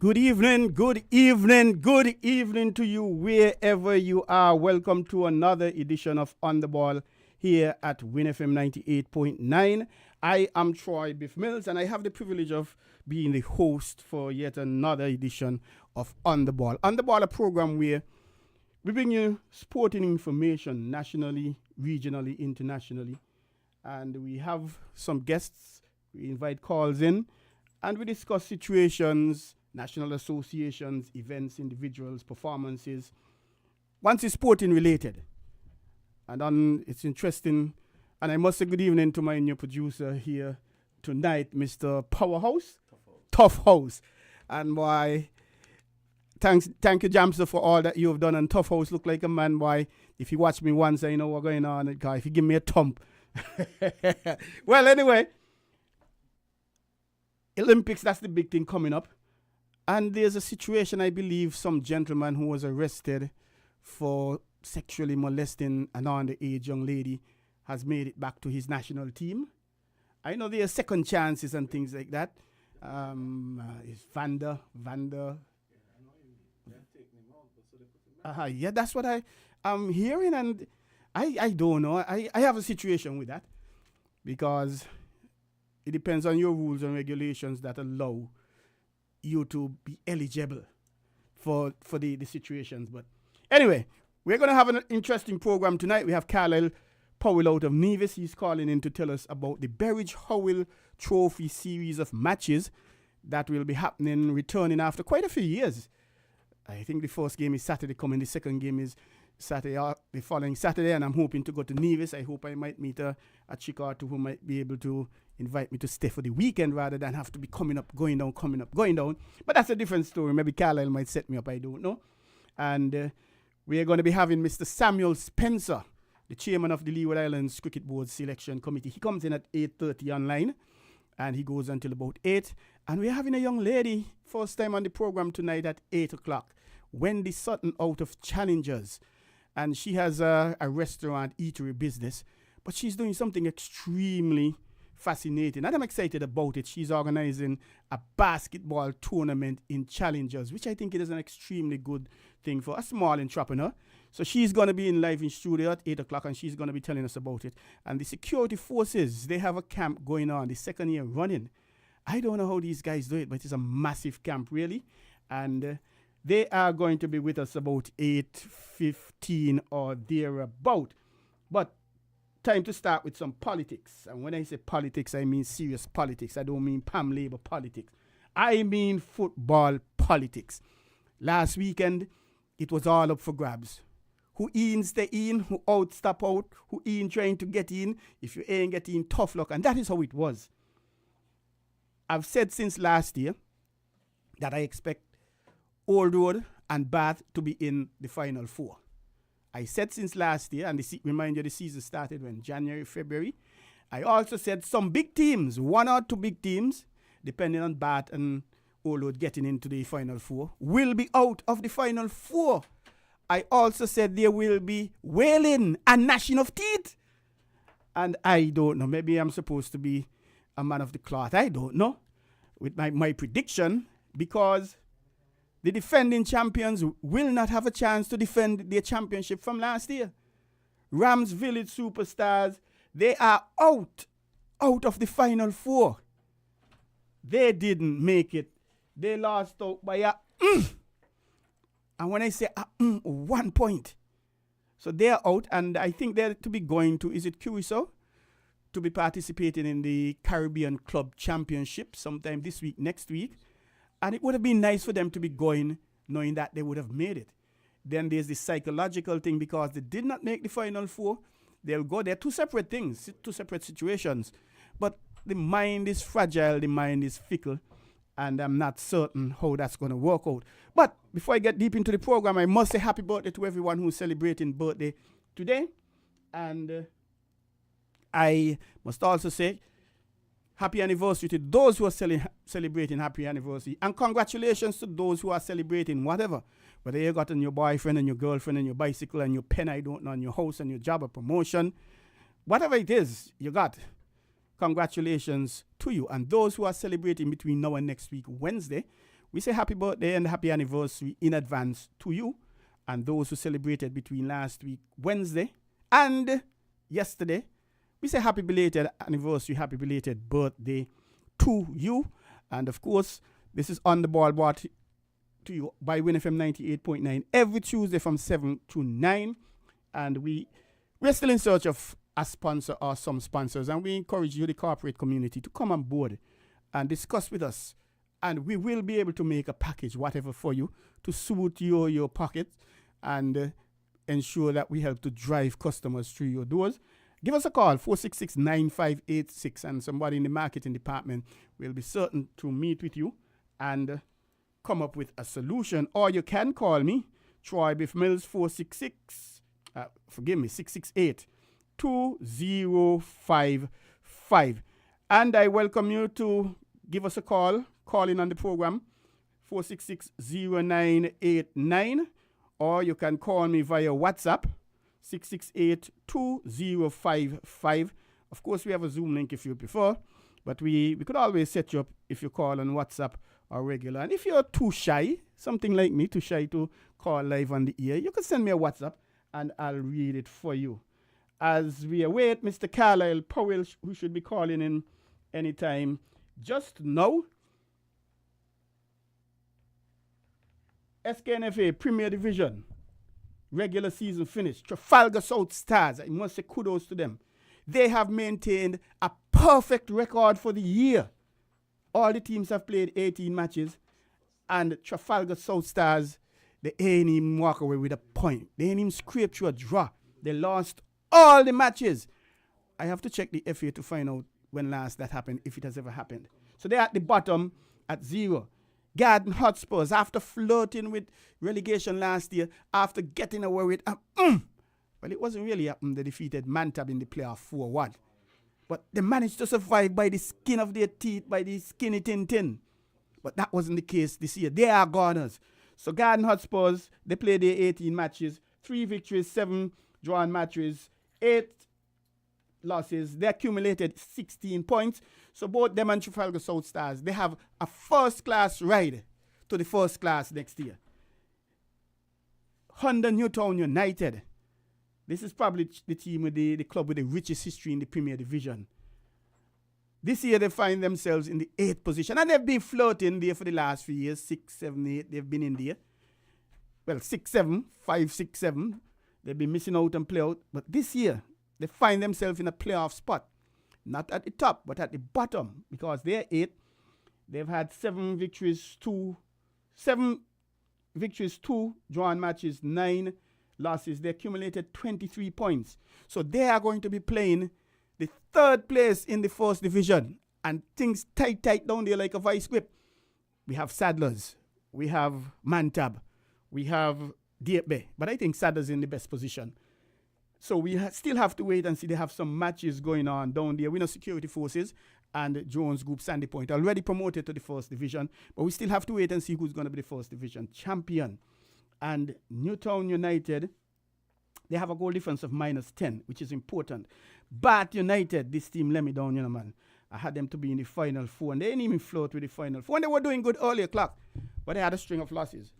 Good evening, good evening, good evening to you wherever you are. Welcome to another edition of On the Ball here at WINNFM 98.9. I am Troy Biff Mills and I have the privilege of being the host for yet another edition of On the Ball. On the Ball, a program where we bring you sporting information nationally, regionally, internationally. And we have some guests, we invite calls in, and we discuss situations, national associations, events, individuals, performances. Once it's sporting related. And it's interesting. And I must say good evening to my new producer here tonight, Mr. Powerhouse. Tough House. And boy, thank you, Jamster, for all that you have done. And Tough House look like a man, boy. If you watch me once, I know what's going on. If you give me a thump. Well, anyway, Olympics, that's the big thing coming up. And there's a situation, I believe, some gentleman who was arrested for sexually molesting an underage young lady has made it back to his national team. I know there are second chances and things like that. It's Vander. Yeah, that's what I'm hearing, and I don't know. I have a situation with that because it depends on your rules and regulations that allow you to be eligible for the situations. But anyway, we're going to have an interesting program tonight. We have Carlisle Powell out of Nevis. He's calling in to tell us about the Berridge Howell Trophy series of matches that will be happening, returning after quite a few years. I think the first game is Saturday coming. The second game is Saturday, the following Saturday, and I'm hoping to go to Nevis. I hope I might meet a chick or two who might be able to invite me to stay for the weekend rather than have to be coming up, going down, coming up, going down. But that's a different story. Maybe Carlisle might set me up, I don't know. And we are going to be having Mr. Samuel Spencer, the chairman of the Leeward Islands Cricket Board Selection Committee. He comes in at 8:30 online, and he goes until about 8. And we're having a young lady, first time on the program tonight at 8 o'clock, Wendy Sutton out of Challengers. And she has a restaurant, eatery business, but she's doing something extremely fascinating. And I'm excited about it. She's organizing a basketball tournament in Challengers, which I think it is an extremely good thing for a small entrepreneur. So she's going to be in live in studio at 8 o'clock, and she's going to be telling us about it. And the security forces, they have a camp going on, the second year running. I don't know how these guys do it, but it's a massive camp, really. And they are going to be with us about 8:15 or thereabout. But time to start with some politics. And when I say politics, I mean serious politics. I don't mean Pam Labour politics. I mean football politics. Last weekend, it was all up for grabs. Who in, stay in. Who out, stop out. Who in, trying to get in. If you ain't getting, tough luck. And that is how it was. I've said since last year that I expect Old Road and Bath to be in the Final Four. I said since last year, and remind you the season started when? January, February. I also said some big teams, one or two big teams, depending on Bath and Old Road getting into the Final Four, will be out of the Final Four. I also said there will be wailing and gnashing of teeth. And I don't know, maybe I'm supposed to be a man of the cloth. I don't know with my prediction, because the defending champions will not have a chance to defend their championship from last year. Rams Village Superstars, they are out of the Final Four. They didn't make it. They lost out by and when I say 1 point. So they're out, and I think they're to be going to, is it Curacao? To be participating in the Caribbean Club Championship sometime this week, next week. And it would have been nice for them to be going, knowing that they would have made it. Then there's the psychological thing, because they did not make the Final Four. They'll go there. Two separate things, two separate situations. But the mind is fragile, the mind is fickle, and I'm not certain how that's going to work out. But before I get deep into the program, I must say happy birthday to everyone who's celebrating birthday today. And I must also say happy anniversary to those who are celebrating happy anniversary. And congratulations to those who are celebrating whatever. Whether you got on your boyfriend and your girlfriend and your bicycle and your pen, I don't know, and your house and your job or promotion. Whatever it is you got, congratulations to you. And those who are celebrating between now and next week, Wednesday, we say happy birthday and happy anniversary in advance to you and those who celebrated between last week, Wednesday, and yesterday. We say happy belated anniversary, happy belated birthday to you. And of course, this is On the Ball brought to you by WINNFM 98.9 every Tuesday from 7 to 9. And we're still in search of a sponsor or some sponsors. And we encourage you, the corporate community, to come on board and discuss with us. And we will be able to make a package, whatever for you, to suit your pocket and ensure that we help to drive customers through your doors. Give us a call, 466-9586, and somebody in the marketing department will be certain to meet with you and come up with a solution. Or you can call me, Troy Biff Mills, 668-2055. And I welcome you to give us a call in on the program, 466-0989, or you can call me via WhatsApp, 668-2055. Of course, we have a Zoom link if you prefer, but we could always set you up if you call on WhatsApp or regular. And if you're too shy, something like me, too shy to call live on the air, you can send me a WhatsApp and I'll read it for you. As we await Mr. Carlisle Powell, who should be calling in anytime just now. SKNFA Premier Division. Regular season finish. Trafalgar South Stars, I must say kudos to them. They have maintained a perfect record for the year. All the teams have played 18 matches, and Trafalgar South Stars, they ain't even walk away with a point. They ain't even scrape through a draw. They lost all the matches. I have to check the FA to find out when last that happened, if it has ever happened. So they're at the bottom at 0. Garden Hotspurs, after flirting with relegation last year, after getting away with well, it wasn't really they defeated Mantab in the playoff 4-1. But they managed to survive by the skin of their teeth, by the skinny tin. But that wasn't the case this year. They are goners. So Garden Hotspurs, they played their 18 matches, 3 victories, 7 drawn matches, 8 losses. They accumulated 16 points. So both them and Trafalgar South Stars, they have a first-class ride to the first class next year. Honda Newtown United. This is probably the team with the club with the richest history in the Premier Division. This year they find themselves in the 8th position. And they've been floating there for the last few years. 6, 7, 8. They've been in there. Well, 6, 7, 5, 6, 7. They've been missing out and play out. But this year, they find themselves in a playoff spot. Not at the top, but at the bottom. Because they're 8. They've had 7 victories, 2 drawn matches, 9 losses. They accumulated 23 points. So they are going to be playing the 3rd place in the 1st division. And things tight down there like a vice grip. We have Saddlers. We have Mantab. We have Dietbe. But I think Saddlers in the best position. So we still have to wait and see. They have some matches going on down there. We know Security Forces and Jones Group Sandy Point already promoted to the 1st division. But we still have to wait and see who's going to be the 1st division champion. And Newtown United, they have a goal difference of -10, which is important. But United, this team let me down, man. I had them to be in the Final 4, and they didn't even float with the Final 4. And they were doing good earlier clock, but they had a string of losses.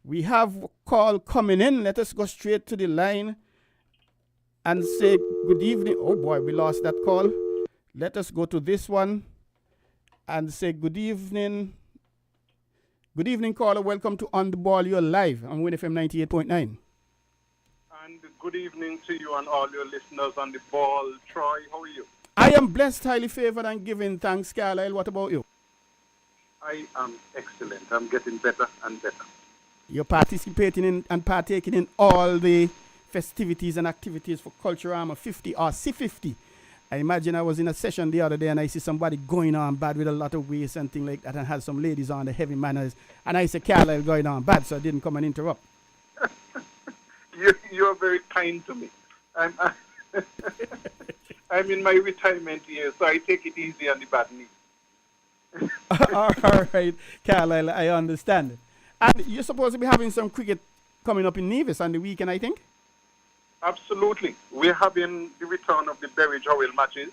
We have a call coming in. Let us go straight to the line and say good evening. Oh boy, we lost that call. Let us go to this one and say good evening. Good evening, caller. Welcome to On the Ball. You're live on WINNFM 98.9. And good evening to you and all your listeners on the ball. Troy, how are you? I am blessed, highly favored, and giving thanks, Carlisle. What about you? I am excellent. I'm getting better and better. You're participating in and partaking in all the festivities and activities for Culture Armor 50 or C50. I imagine I was in a session the other day and I see somebody going on bad with a lot of waste and things like that and had some ladies on the heavy manners. And I said, Carlisle going on bad, so I didn't come and interrupt. You're very kind to me. I'm in my retirement years, so I take it easy on the bad knee. All right, Carlisle, I understand. And you're supposed to be having some cricket coming up in Nevis on the weekend, I think? Absolutely. We're having the return of the Berry Howell matches.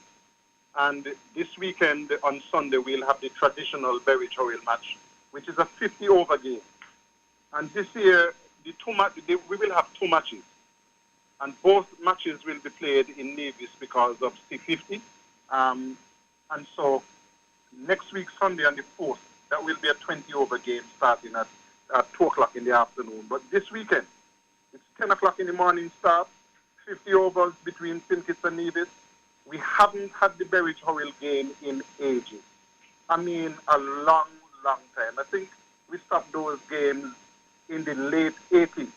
And this weekend, on Sunday, we'll have the traditional Berwick Howell match, which is a 50-over game. And this year, we will have two matches. And both matches will be played in Nevis because of C50. And so next week, Sunday on the 4th, that will be a 20-over game starting at 2 o'clock in the afternoon. But this weekend, it's 10 o'clock in the morning start, 50 overs between St. Kitts and Nevis. We haven't had the Berwick Howell game in ages. I mean, a long, long time. I think we stopped those games in the late 80s.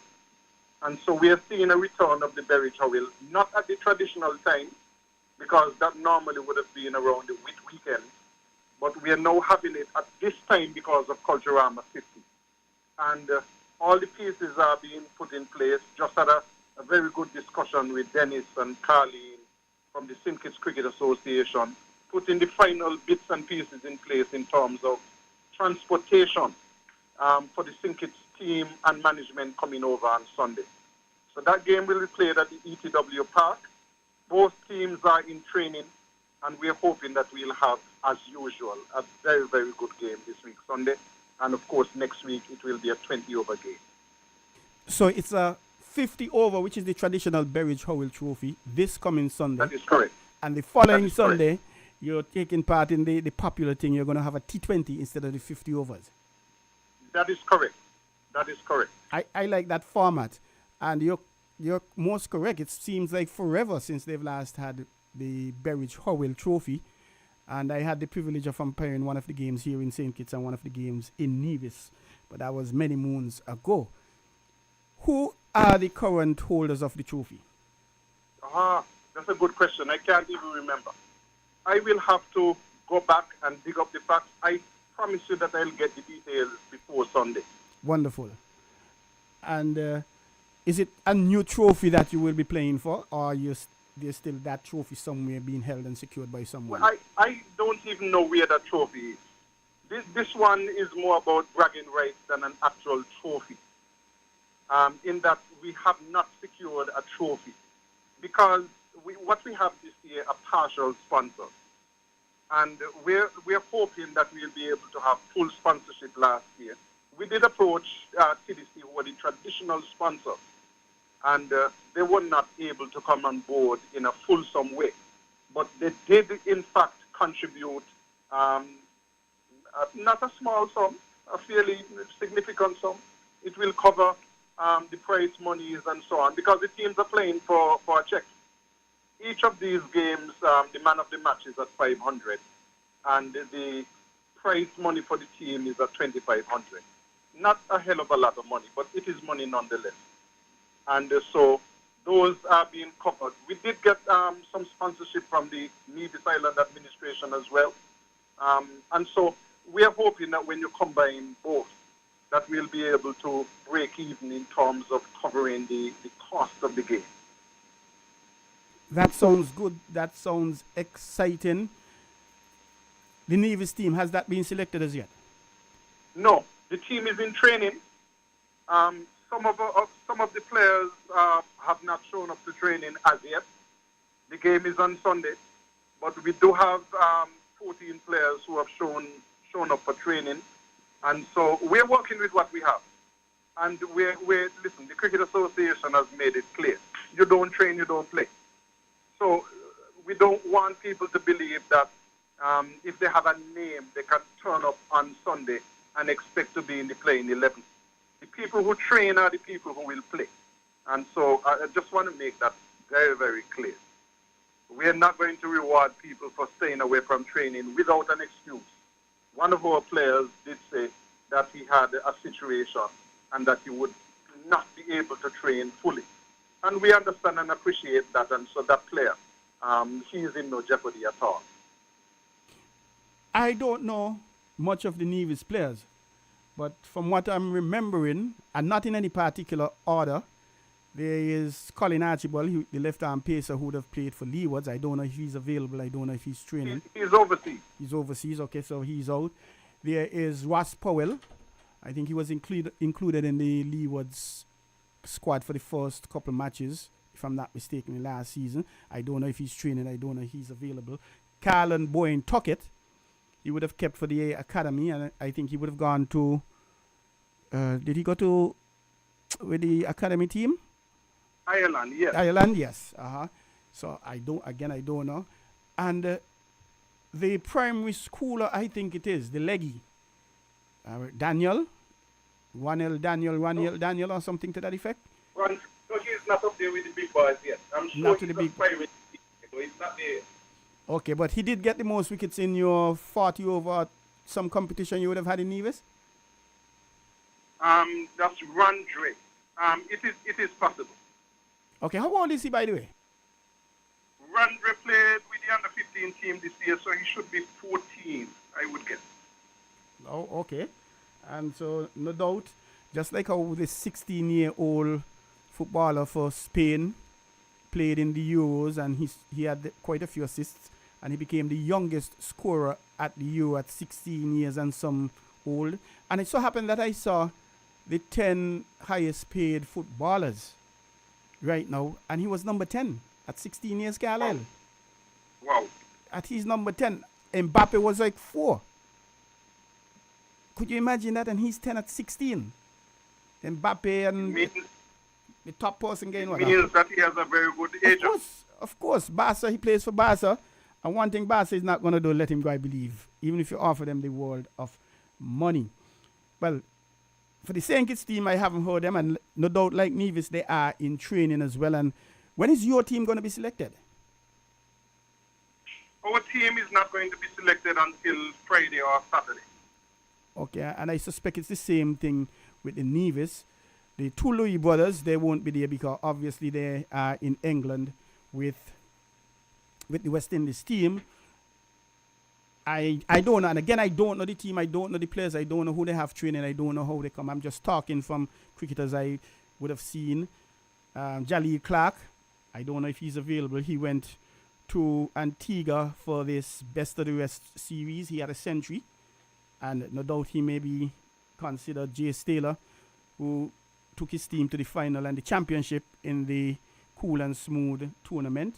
And so we are seeing a return of the Berwick Howell, not at the traditional time, because that normally would have been around the weekend. But we are now having it at this time because of Culturama 50. And all the pieces are being put in place. Just had a very good discussion with Dennis and Carleen from the St. Kitts Cricket Association, putting the final bits and pieces in place in terms of transportation for the St. Kitts team and management coming over on Sunday. So that game will be played at the ETW Park. Both teams are in training, and we're hoping that we'll have, as usual, a very, very good game this week, Sunday. And, of course, next week it will be a 20-over game. So it's a 50-over, which is the traditional Berwick Howell Trophy, this coming Sunday. That is correct. And the following Sunday, you're taking part in the popular thing. You're going to have a T20 instead of the 50 overs. That is correct. That is correct. I like that format. And you're most correct. It seems like forever since they've last had the Berwick Howell Trophy. And I had the privilege of umpiring one of the games here in St. Kitts and one of the games in Nevis. But that was many moons ago. Who are the current holders of the trophy? That's a good question. I can't even remember. I will have to go back and dig up the facts. I promise you that I'll get the details before Sunday. Wonderful. And is it a new trophy that you will be playing for, or there's still that trophy somewhere being held and secured by someone? Well, I don't even know where that trophy is. This one is more about bragging rights than an actual trophy. In that we have not secured a trophy because what we have this year are partial sponsors. And we're hoping that we'll be able to have full sponsorship last year. We did approach TDC, who were the traditional sponsors, and they were not able to come on board in a fulsome way. But they did, in fact, contribute not a small sum, a fairly significant sum. It will cover the prize monies and so on, because the teams are playing for a check. Each of these games, the man of the match is at 500, and the prize money for the team is at 2,500. Not a hell of a lot of money, but it is money nonetheless. And so those are being covered. We did get some sponsorship from the Nevis Island administration as well. And so we are hoping that when you combine both, that we'll be able to break even in terms of covering the cost of the game. That sounds good. That sounds exciting. The Nevis team, has that been selected as yet? No, the team is in training. Some of the players have not shown up to training as yet. The game is on Sunday, but we do have 14 players who have shown up for training, and so we're working with what we have. And listen, the Cricket Association has made it clear: you don't train, you don't play. So we don't want people to believe that if they have a name, they can turn up on Sunday and expect to be in the playing 11. The people who train are the people who will play. And so I just want to make that very, very clear. We are not going to reward people for staying away from training without an excuse. One of our players did say that he had a situation and that he would not be able to train fully. And we understand and appreciate that, and so that player, he is in no jeopardy at all. I don't know much of the Nevis players, but from what I'm remembering, and not in any particular order, there is Colin Archibald, the left-arm pacer who would have played for Leewards. I don't know if he's available. I don't know if he's training. He's overseas. He's overseas. Okay, so he's out. There is Ross Powell. I think he was included in the Leewards squad for the first couple matches, if I'm not mistaken, last season. I don't know if he's training. I don't know if he's available. Carlin Boyne Tuckett, he would have kept for the academy, and I think he would have gone to. Did he go to with the academy team? Ireland, yes. Ireland, yes. So I don't know. And the primary schooler, I think it is the leggy, Daniel, Daniel, or something to that effect. Well, so he's not up there with the big boys yet. I'm sure Not to he's the big. primary, so he's not there. Okay, but he did get the most wickets in your 40 over some competition you would have had in Nevis? That's Randre. It is possible. Okay, how old is he, by the way? Randre played with the under 15 team this year, so he should be 14, I would guess. Oh, okay. And so, no doubt, just like how the 16-year-old footballer for Spain played in the Euros, and he had quite a few assists, and he became the youngest scorer at the Euro at 16 years and some old. And it so happened that I saw the 10 highest paid footballers right now, and he was number 10 at 16 years, Carlisle. Wow. At his number 10, Mbappe was like 4. Could you imagine that? And he's 10 at 16. Mbappe and the top person getting what? Means that he has a very good age. Of course. Barca, he plays for Barca. And one thing Barca is not going to do, let him go, I believe. Even if you offer them the world of money. Well, for the St. Kitts team, I haven't heard them. And no doubt, like Nevis, they are in training as well. And when is your team going to be selected? Our team is not going to be selected until Friday or Saturday. Okay, and I suspect it's the same thing with the Nevis. The two Louis brothers, they won't be there because obviously they are in England with the West Indies team. I don't know, and again, I don't know the team, I don't know the players, I don't know who they have training, I don't know how they come. I'm just talking from cricketers I would have seen. Jaleel Clark, I don't know if he's available. He went to Antigua for this Best of the West series. He had a century. And no doubt he may be considered Jay Taylor, who took his team to the final and the championship in the Cool and Smooth tournament.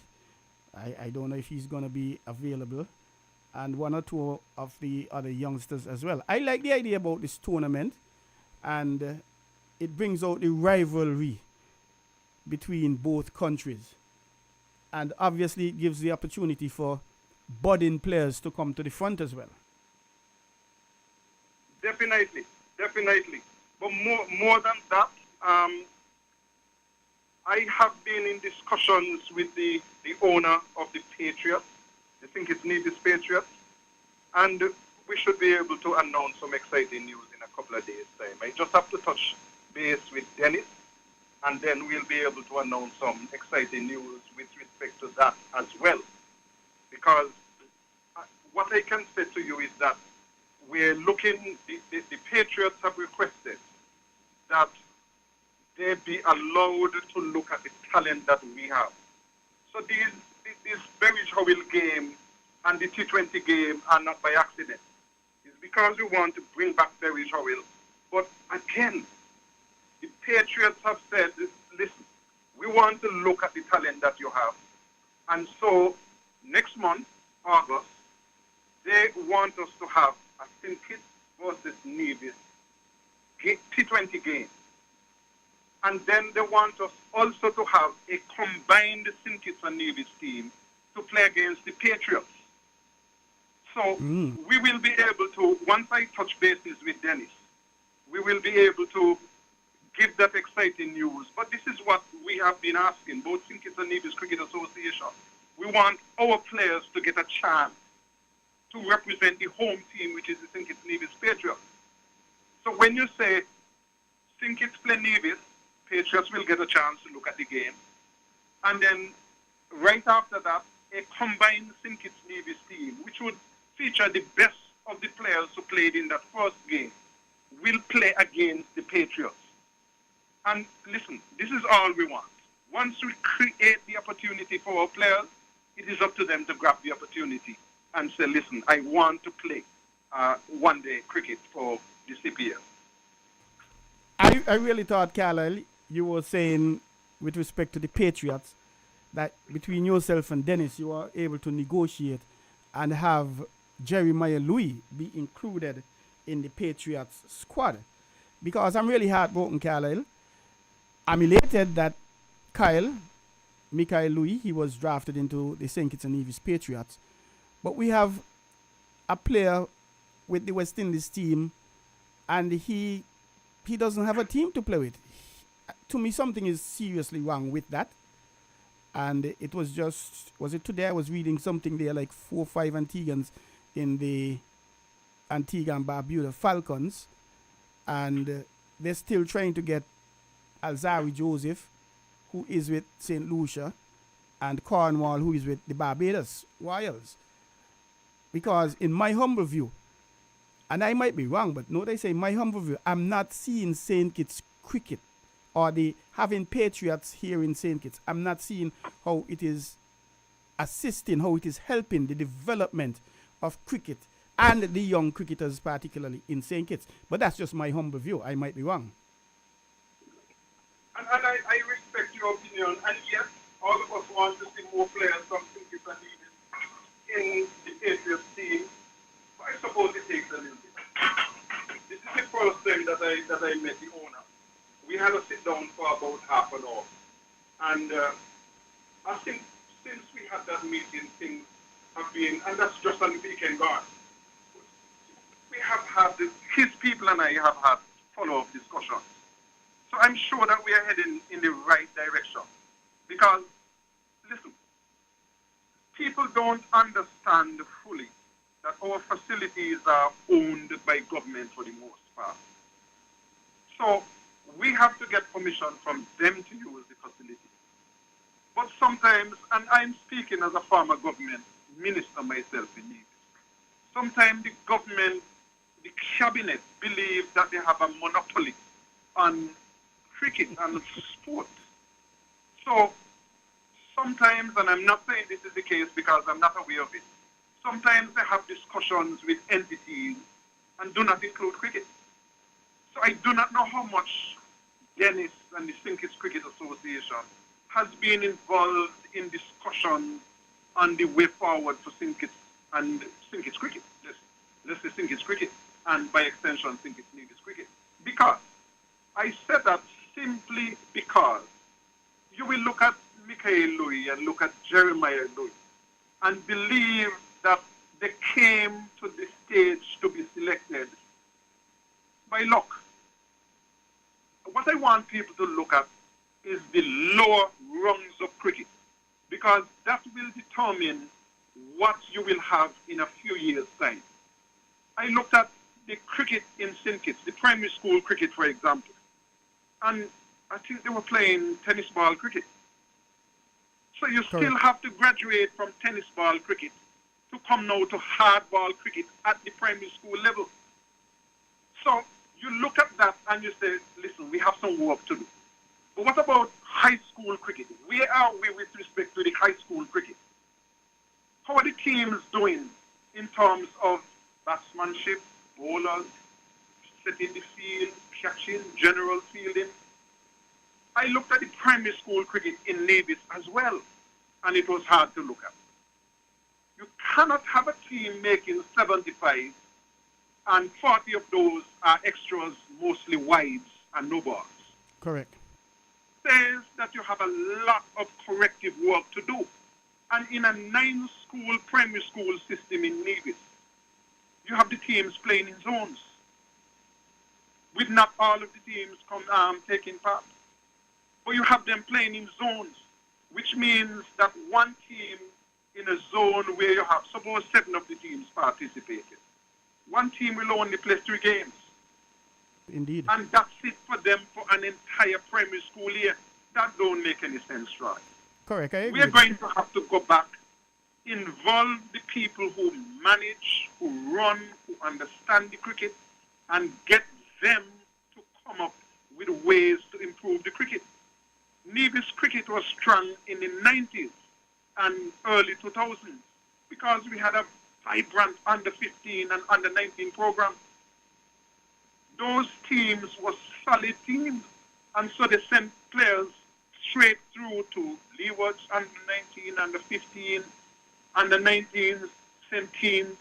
I don't know if he's going to be available. And one or two of the other youngsters as well. I like the idea about this tournament. And it brings out the rivalry between both countries. And obviously it gives the opportunity for budding players to come to the front as well. Definitely. But more than that, I have been in discussions with the owner of the Patriots. I think it's Nevis Patriots. And we should be able to announce some exciting news in a couple of days' time. I just have to touch base with Dennis, and then we'll be able to announce some exciting news with respect to that as well. Because what I can say to you is that we're looking, the Patriots have requested that they be allowed to look at the talent that we have. So this Berridge Howell game and the T20 game are not by accident. It's because we want to bring back Berridge Howell. But again, the Patriots have said, listen, we want to look at the talent that you have. And so next month, August, they want us to have a St. Kitts versus Nevis T20 game. And then they want us also to have a combined St. Kitts and Nevis team to play against the Patriots. So we will be able to, once I touch bases with Dennis, we will be able to give that exciting news. But this is what we have been asking, both St. Kitts and Nevis Cricket Association. We want our players to get a chance to represent the home team, which is the St. Kitts Nevis Patriots. So when you say St. Kitts play Nevis, Patriots will get a chance to look at the game. And then right after that, a combined St. Kitts Nevis team, which would feature the best of the players who played in that first game, will play against the Patriots. And listen, this is all we want. Once we create the opportunity for our players, it is up to them to grab the opportunity and say, listen, I want to play one-day cricket for the CPL. I really thought, Carlisle, you were saying with respect to the Patriots that between yourself and Dennis, you were able to negotiate and have Jeremiah Louis be included in the Patriots squad. Because I'm really heartbroken, Carlisle. I'm elated that Kyle, Michael Louis, he was drafted into the St. Kitts and Nevis Patriots. But we have a player with the West Indies team, and he doesn't have a team to play with. To me, something is seriously wrong with that. And it was it today I was reading something there like 4 or 5 Antiguans in the Antigua and Barbuda Falcons, and they're still trying to get Alzari Joseph, who is with St. Lucia, and Cornwall, who is with the Barbados Royals. Because in my humble view, and I might be wrong, but no, they say my humble view, I'm not seeing St. Kitts cricket or the having Patriots here in St. Kitts. I'm not seeing how it is assisting, how it is helping the development of cricket and the young cricketers, particularly in St. Kitts. But that's just my humble view. I might be wrong. And I respect your opinion. And yes, all of us want to see more players from St. Kitts and Nevis in the Patriots team. But I suppose it takes a little bit. This is the first time that I met the owner. We had a sit down for about half an hour. And I think since we had that meeting, things have been, and that's just on the weekend gone. We have had, his people and I have had follow-up discussions. So I'm sure that we are heading in the right direction. Because, listen, people don't understand fully that our facilities are owned by government for the most part. So we have to get permission from them to use the facility. But sometimes, and I'm speaking as a former government minister myself in Nevis, sometimes the government, the cabinet, believe that they have a monopoly on cricket and sport. So sometimes, and I'm not saying this is the case because I'm not aware of it, sometimes they have discussions with entities and do not include cricket. So I do not know how much Dennis and the St. Kitts Cricket Association has been involved in discussions on the way forward for St. Kitts and St. Kitts Cricket. Let's say St. Kitts Cricket, and by extension St. Kitts Nevis Cricket. Because I said that simply because you will look at Michael Louis and look at Jeremiah Louis and believe that they came to the stage to be selected by luck. What I want people to look at is the lower rungs of cricket, because that will determine what you will have in a few years' time. I looked at the cricket in St. Kitts, the primary school cricket, for example, and I think they were playing tennis ball cricket. So you still have to graduate from tennis ball cricket to come now to hardball cricket at the primary school level. So you look at that and you say, listen, we have some work to do. But what about high school cricket? Where are we with respect to the high school cricket? How are the teams doing in terms of batsmanship, bowlers, setting the field, catching, general fielding? I looked at the primary school cricket in Nevis as well, and it was hard to look at. You cannot have a team making 75 and 40 of those are extras, mostly wides and no balls. Correct. Says that you have a lot of corrective work to do. And in a 9-school primary school system in Nevis, you have the teams playing in zones, with not all of the teams taking part. But you have them playing in zones, which means that one team in a zone where you have, suppose 7 of the teams participated, one team will only play 3 games. Indeed. And that's it for them for an entire primary school year. That don't make any sense, right? Correct, I agree. We're going to have to go back, involve the people who manage, who run, who understand the cricket, and get them to come up with ways to improve the cricket. Nevis cricket was strong in the 90s and early 2000s because we had a vibrant under-15 and under-19 program. Those teams were solid teams, and so they sent players straight through to Leeward's under-19, under-15, under-19s, sent team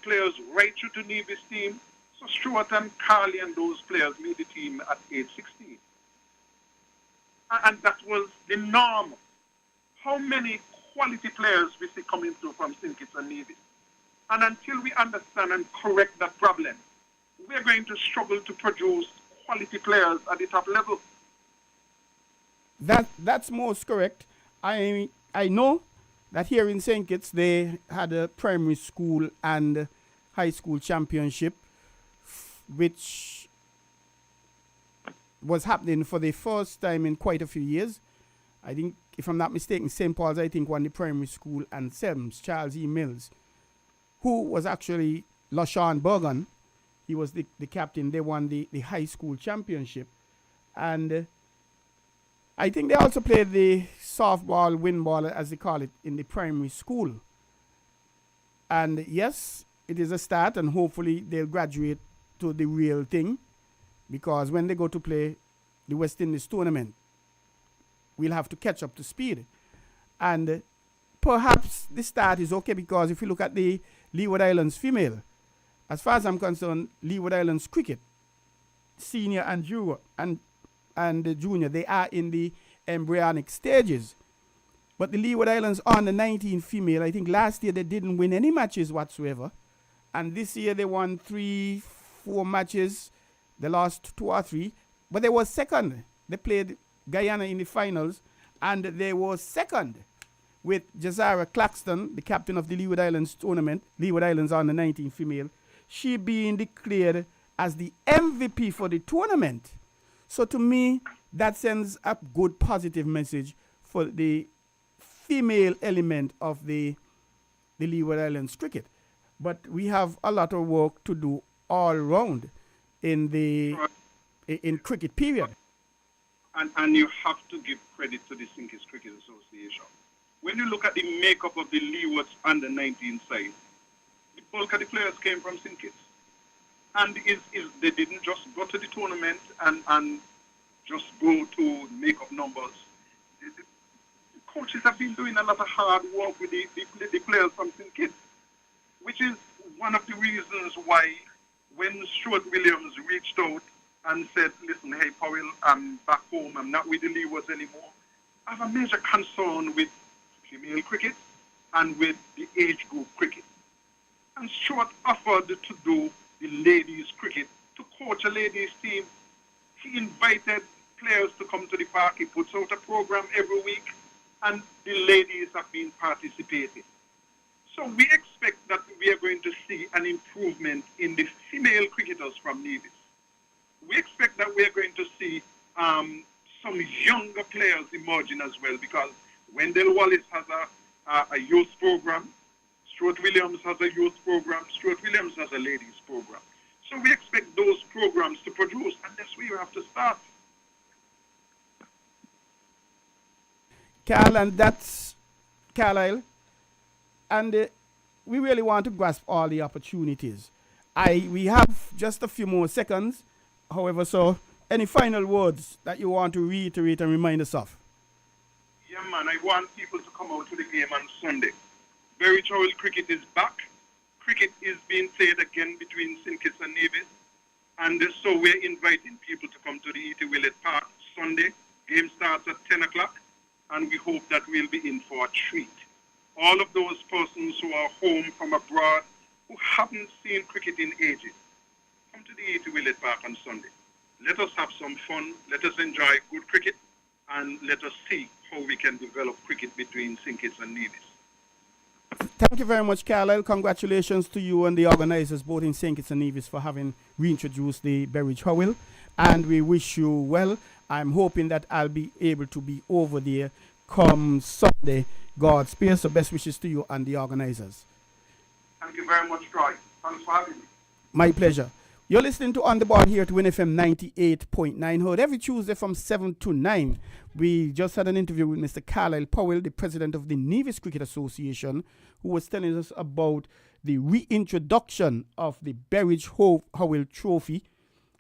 players right through to Nevis team. So Stuart and Carly and those players made the team at age 16. And that was the norm. How many quality players we see coming through from St. Kitts and Nevis? And until we understand and correct that problem, we're going to struggle to produce quality players at the top level. That's most correct. I know that here in St. Kitts they had a primary school and high school championship, which was happening for the first time in quite a few years. I think, if I'm not mistaken, St. Paul's, I think, won the primary school, and SEMS, Charles E. Mills, who was actually LaShawn Bergen, he was the captain. They won the high school championship. And I think they also played the softball, windball, as they call it, in the primary school. And yes, it is a start, and hopefully they'll graduate to the real thing, because when they go to play the West Indies tournament, we'll have to catch up to speed. And perhaps the start is okay, because if you look at the Leeward Islands female, as far as I'm concerned, Leeward Islands cricket, senior and junior, and the junior, they are in the embryonic stages. But the Leeward Islands on the 19 female, I think last year they didn't win any matches whatsoever. And this year they won 3-4 matches. They lost 2 or 3. But they were second. They played Guyana in the finals, and they were second with Jazara Claxton, the captain of the Leeward Islands tournament, Leeward Islands on the 19 female, she being declared as the MVP for the tournament. So to me, that sends a good positive message for the female element of the Leeward Islands cricket. But we have a lot of work to do all round in cricket period. And you have to give credit to the St. Kitts Cricket Association. When you look at the makeup of the Leewards under 19 side, the bulk of the players came from St. Kitts. And they didn't just go to the tournament and just go to make up numbers. The coaches have been doing a lot of hard work with the players from St. Kitts, which is one of the reasons why when Stuart Williams reached out and said, listen, hey, Powell, I'm back home, I'm not with the Leewards anymore, I have a major concern with female cricket and with the age group cricket. And Stuart offered to do the ladies cricket, to coach a ladies team. He invited players to come to the park. He puts out a program every week, and the ladies have been participating. So we expect that we are going to see an improvement in the female cricketers from Nevis. We expect that we are going to see some younger players emerging as well, because Wendell Wallace has a youth program. Stuart Williams has a youth program. Stuart Williams has a ladies program. So we expect those programs to produce, and that's where you have to start. Carl, and that's Carlisle. And we really want to grasp all the opportunities. We have just a few more seconds. However, so any final words that you want to reiterate and remind us of? Yeah, man, I want people to come out to the game on Sunday. Berry Towel cricket is back. Cricket is being played again between St. Kitts and Nevis. And so we're inviting people to come to the E.T. Willett Park Sunday. Game starts at 10 o'clock, and we hope that we'll be in for a treat. All of those persons who are home from abroad, who haven't seen cricket in ages, come to the E.T. Willett Park on Sunday. Let us have some fun. Let us enjoy good cricket, and let us see how we can develop cricket between St. Kitts and Nevis. Thank you very much, Carlisle. Congratulations to you and the organizers, both in St. Kitts and Nevis, for having reintroduced the Berridge Howell. And we wish you well. I'm hoping that I'll be able to be over there come Sunday. God spare. So best wishes to you and the organizers. Thank you very much, Troy. Thanks for having me. My pleasure. You're listening to On The Board here at WINNFM 98.9. Heard every Tuesday from 7 to 9. We just had an interview with Mr. Carlisle Powell, the president of the Nevis Cricket Association, who was telling us about the reintroduction of the Berridge Howell Trophy,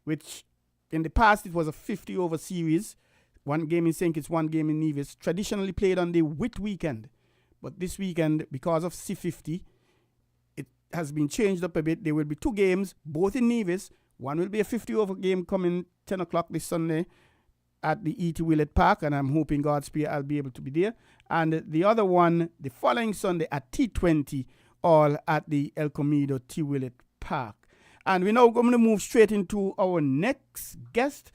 which in the past it was a 50-over series. One game in St. Kitts, one game in Nevis, traditionally played on the Whit weekend. But this weekend, because of C50, has been changed up a bit. There will be 2 games, both in Nevis. One will be a 50-over game coming 10 o'clock this Sunday at the E.T. Willett Park, and I'm hoping Godspeed I'll be able to be there. And the other one, the following Sunday at T20, all at the El Comido T. Willett Park. And we're now going to move straight into our next guest,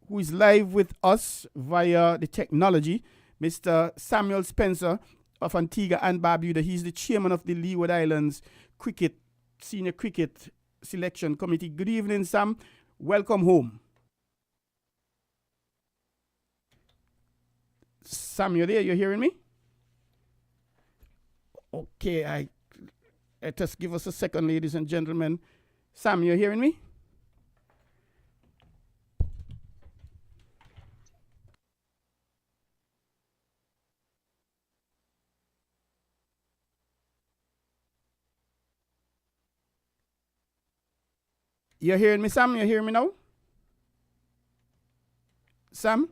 who is live with us via the technology, Mr. Samuel Spencer of Antigua and Barbuda. He's the chairman of the Leeward Islands Senior Cricket Selection Committee. Good evening, Sam. Welcome home. Sam, you're there? You're hearing me? Okay, just give us a second, ladies and gentlemen. Sam, you're hearing me? You're hearing me, Sam? You're hearing me now? Sam?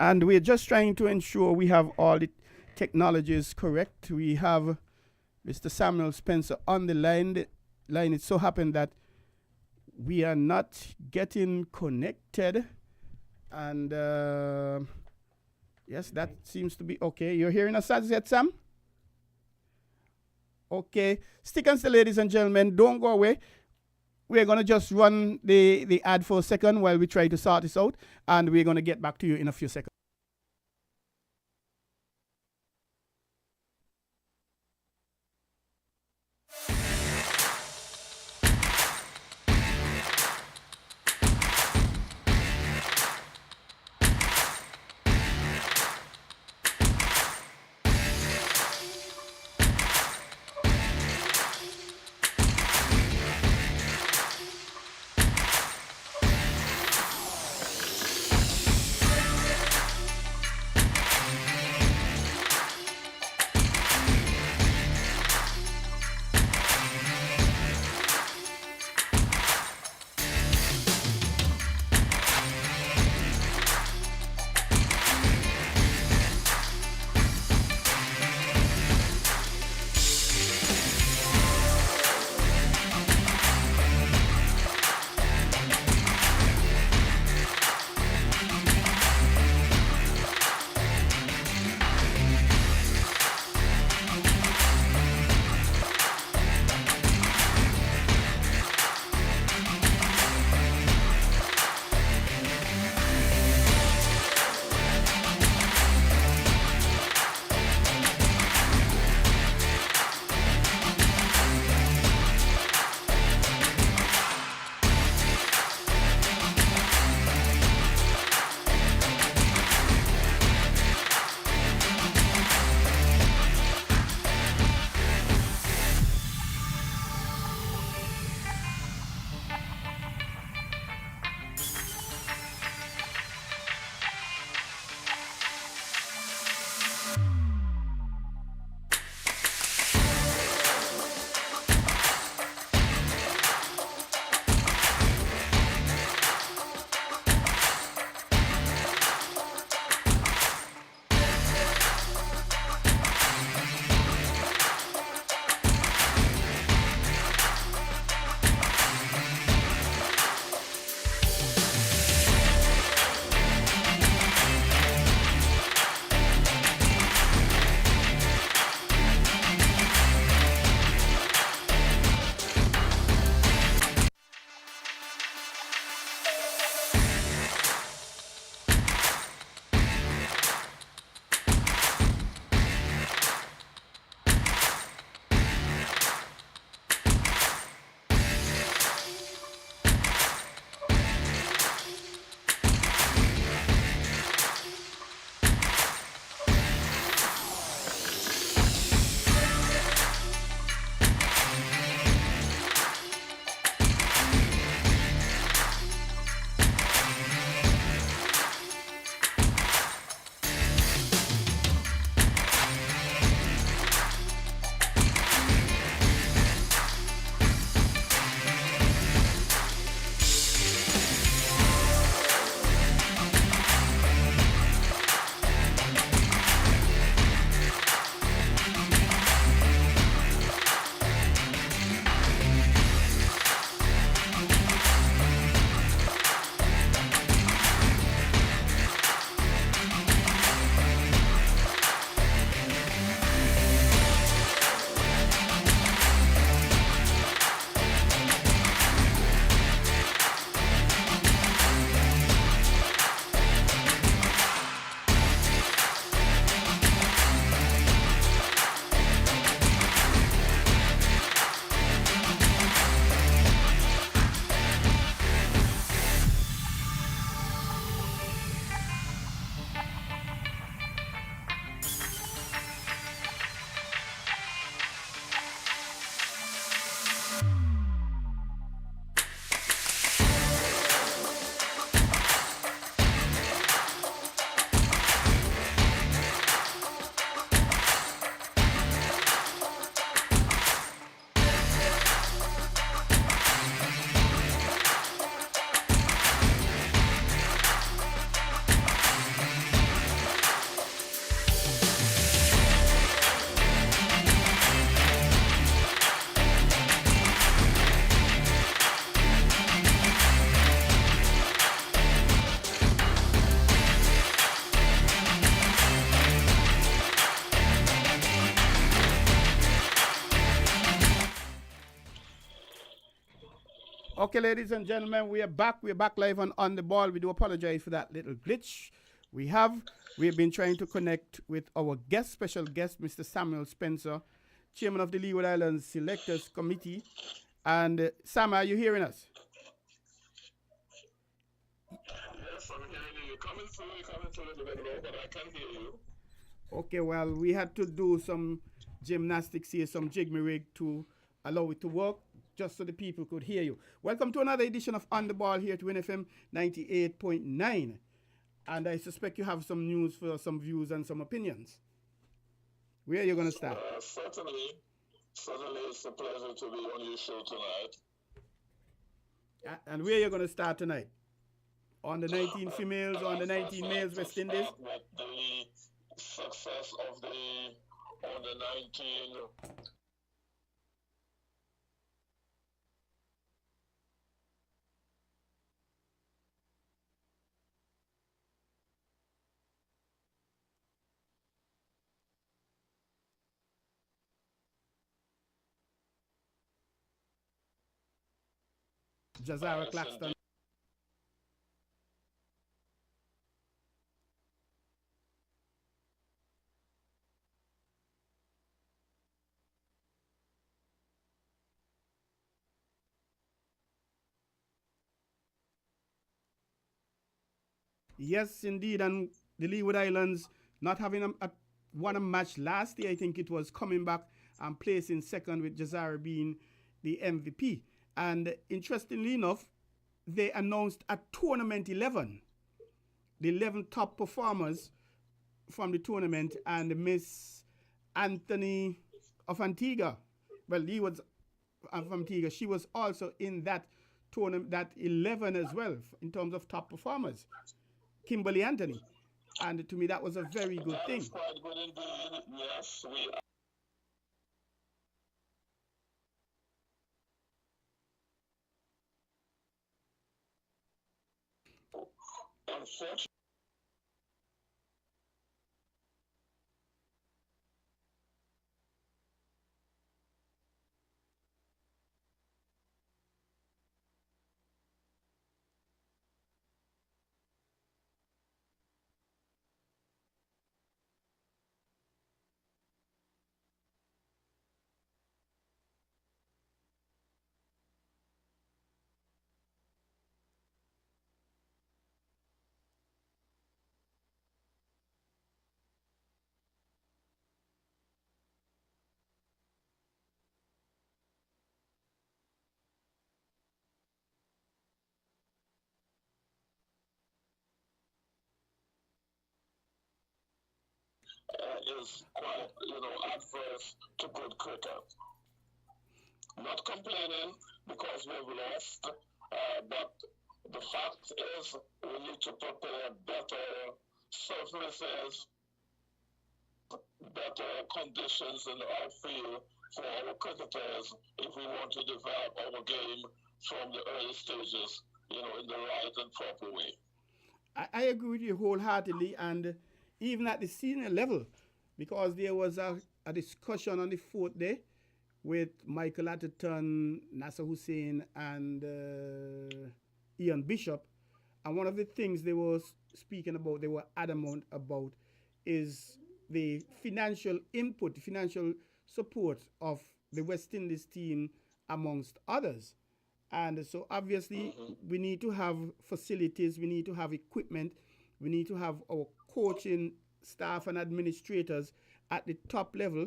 And we're just trying to ensure we have all the technologies correct. We have Mr. Samuel Spencer on the line. It so happened that we are not getting connected. And yes, that seems to be okay. You're hearing us as yet, Sam? Okay. Stick and stay, ladies and gentlemen. Don't go away. We're going to just run the ad for a second while we try to sort this out. And we're going to get back to you in a few seconds. Okay, ladies and gentlemen, we are back. We're back live on the ball. We do apologize for that little glitch. We have been trying to connect with our special guest, Mr. Samuel Spencer, chairman of the Leeward Islands Selectors Committee. And Sam, are you hearing us? Yes, I'm hearing you. You're coming through a little bit low, but I can hear you. Okay, well, we had to do some gymnastics here, some jigmy rig to allow it to work, just so the people could hear you. Welcome to another edition of On the Ball here at WINNFM 98.9. And I suspect you have some news for some views and some opinions. Where are you going to start? Certainly, it's a pleasure to be on your show tonight. And where are you going to start tonight? On the 19 females or on the 19 males, West Indies? With the success of the under 19. Jazara Claxton. Yes, indeed. And the Leeward Islands not having won a match last year. I think it was coming back and placing second with Jazara being the MVP. And interestingly enough, they announced a tournament 11. The 11 top performers from the tournament, and Miss Anthony of Antigua. Well, he was from Antigua. She was also in that tournament, that 11 as well, in terms of top performers. Kimberly Anthony. And to me, that was a very good thing. That's quite good indeed. Yes, we unfortunately. Is quite, adverse to good cricket. Not complaining because we've lost, but the fact is we need to prepare better surfaces, better conditions in the outfield for our cricketers if we want to develop our game from the early stages, in the right and proper way. I agree with you wholeheartedly, and even at the senior level, because there was a discussion on the fourth day with Michael Atherton, Nasser Hussain, and Ian Bishop. And one of the things they were speaking about, they were adamant about, is the financial input, the financial support of the West Indies team, amongst others. And so obviously we need to have facilities, we need to have equipment, we need to have our coaching staff and administrators at the top level.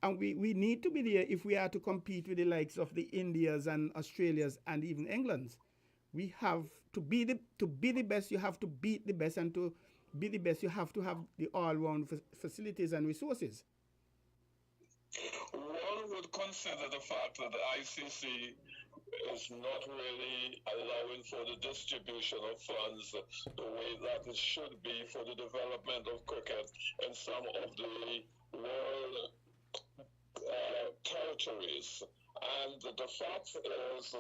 And we need to be there if we are to compete with the likes of the Indias and Australias and even England's. We have to be the best, you have to beat the best, and to be the best, you have to have the all-round facilities and resources. One would consider the fact that the ICC is not really allowing for the distribution of funds the way that it should be for the development of cricket in some of the world territories. And the fact is,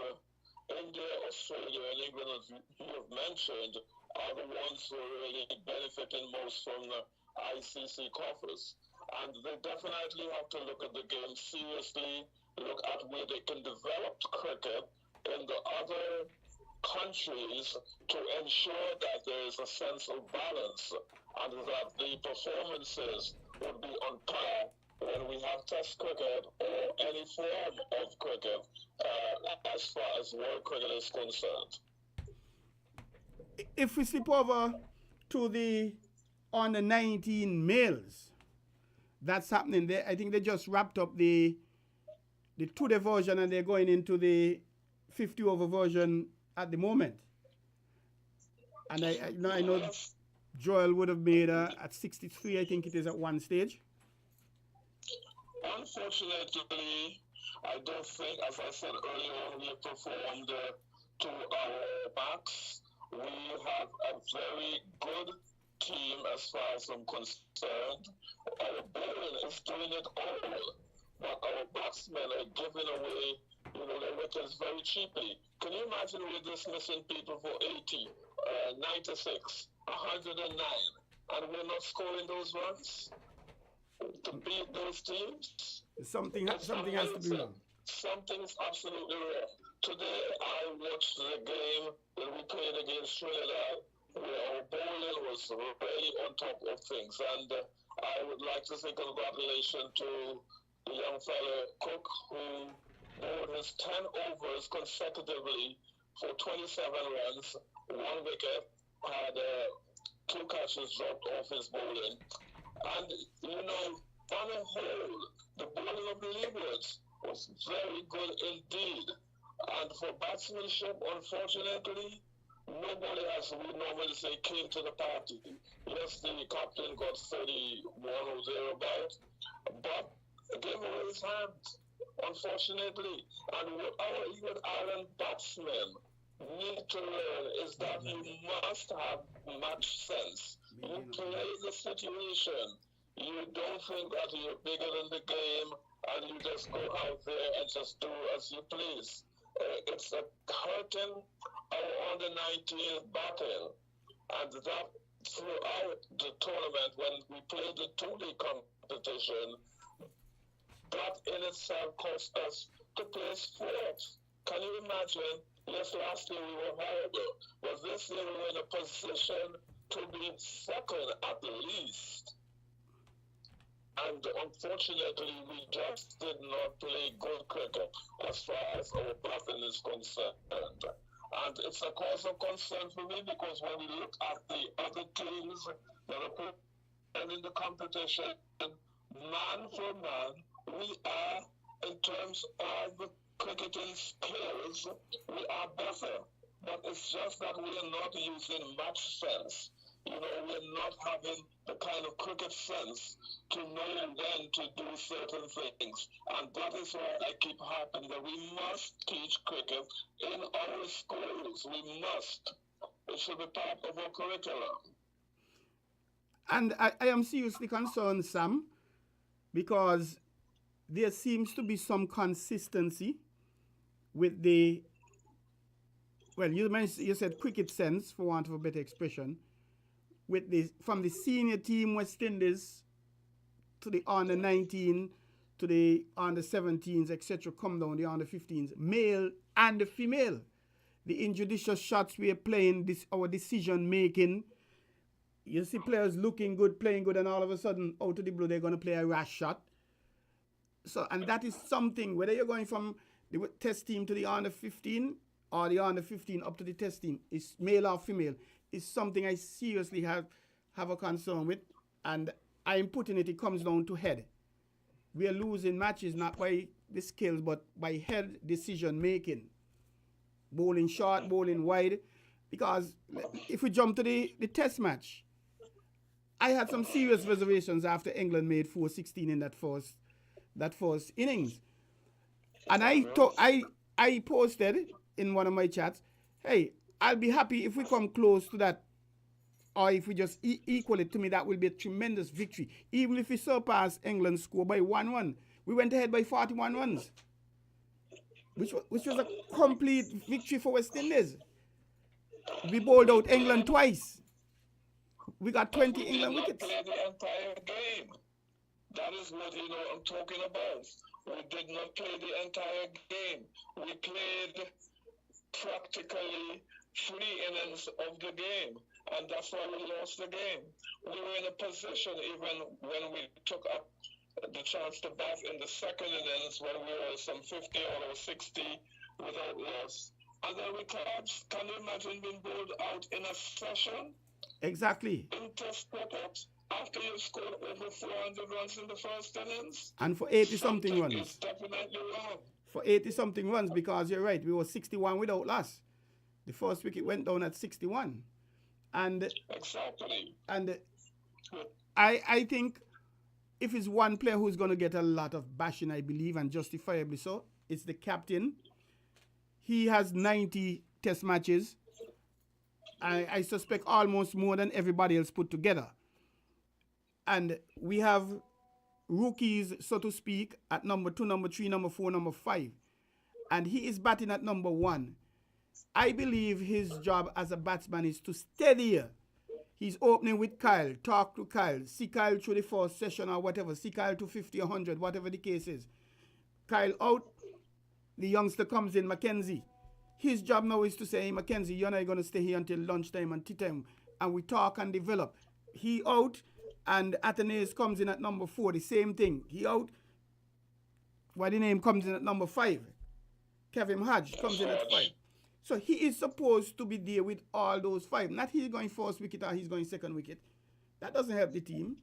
India, Australia, and England, as you have mentioned, are the ones who are really benefiting most from the ICC coffers. And they definitely have to look at the game seriously, look at where they can develop cricket in the other countries to ensure that there is a sense of balance and that the performances would be on par when we have test cricket or any form of cricket as far as world cricket is concerned. If we slip over to the under 19 males, that's happening there. I think they just wrapped up the 2-day version and they're going into the 50 over version at the moment. And I know Joel would have made at 63, I think it is at one stage. Unfortunately, I don't think, as I said earlier, we performed to our max. We have a very good team as far as I'm concerned. Our bowling is doing it all, but our batsmen are giving away, their wickets very cheaply. Can you imagine we're dismissing people for 80, 96, 109, and we're not scoring those runs to beat those teams? Something has to be wrong. Something's absolutely wrong. Today I watched the game that we played against Trinidad, where our bowling was really on top of things. And I would like to say congratulations to the young fellow Cook, who bowled his 10 overs consecutively for 27 runs, 1 wicket, had 2 catches dropped off his bowling. And, on a whole, the bowling of the Leewards was very good indeed. And for batsmanship, unfortunately, nobody, as we normally say, came to the party. Yes, the captain got 31 or thereabout, but gave away his hands, unfortunately. And what our even Ireland batsmen need to learn is that you must have match sense. You play the situation. You don't think that you're bigger than the game and you just go out there and just do as you please. It's hurting our under-19 batting, and that throughout the tournament, when we played the 2-day competition, that in itself cost us to place 4th. Can you imagine? Yes, last year we were horrible, but this year we were in a position to be 2nd at least. And unfortunately, we just did not play good cricket as far as our batting is concerned. And it's a cause of concern for me because when we look at the other teams that are playing in the competition, man for man, we are, in terms of cricketing skills, we are better. But it's just that we are not using match sense. We're not having the kind of cricket sense to know when to do certain things. And that is why I keep harping that we must teach cricket in our schools. We must. It should be part of our curriculum. And I am seriously concerned, Sam, because there seems to be some consistency with the, well, you said cricket sense, for want of a better expression, with from the senior team West Indies to the under 19 to the under 17s, etc., come down the under 15s, male and the female. The injudicious shots we are playing, our decision making. You see players looking good, playing good, and all of a sudden, out of the blue, they're going to play a rash shot. So, and that is something, whether you're going from the test team to the under 15 or the under 15 up to the test team, is male or female, is something I seriously have a concern with. And I'm putting it comes down to head. We are losing matches not by the skills, but by head decision making. Bowling short, bowling wide. Because if we jump to the test match, I had some serious reservations after England made 416 in that first innings. And I posted in one of my chats, hey, I'll be happy if we come close to that, or if we just equal it. To me, that will be a tremendous victory. Even if we surpass England's score by 1-1. We went ahead by 41 runs, which was a complete victory for West Indies. We bowled out England twice. We got 20 England wickets. We did not play the entire game. That is what I'm talking about. We did not play the entire game. We played practically 3 innings of the game, and that's why we lost the game. We were in a position even when we took up the chance to bat in the second innings when we were some 50 or 60 without loss. And then we collapsed. Can you imagine being bowled out in a session Exactly. in Test cricket after you scored over 400 runs in the first innings? And for 80 something Something is runs. definitely wrong. For 80 something runs, because you're right, we were 61 without loss. The first wicket went down at 61. And Exactly. and I think if it's one player who's going to get a lot of bashing, I believe, and justifiably so, it's the captain. He has 90 test matches. I suspect almost more than everybody else put together. And we have rookies, so to speak, at number 2, number 3, number 4, number 5. And he is batting at number 1. I believe his job as a batsman is to steady. He's opening with Kyle, talk to Kyle, see Kyle through the first session or whatever, see Kyle to 50 or 100, whatever the case is. Kyle out, the youngster comes in, Mackenzie. His job now is to say, hey, Mackenzie, you're not going to stay here until lunchtime and tea time, and we talk and develop. He out, and Athenaeus comes in at number 4, the same thing. He out, what the name comes in at number 5. Kevin Hodge comes in at 5. So he is supposed to be there with all those 5. Not he's going first wicket or he's going second wicket. That doesn't help the team.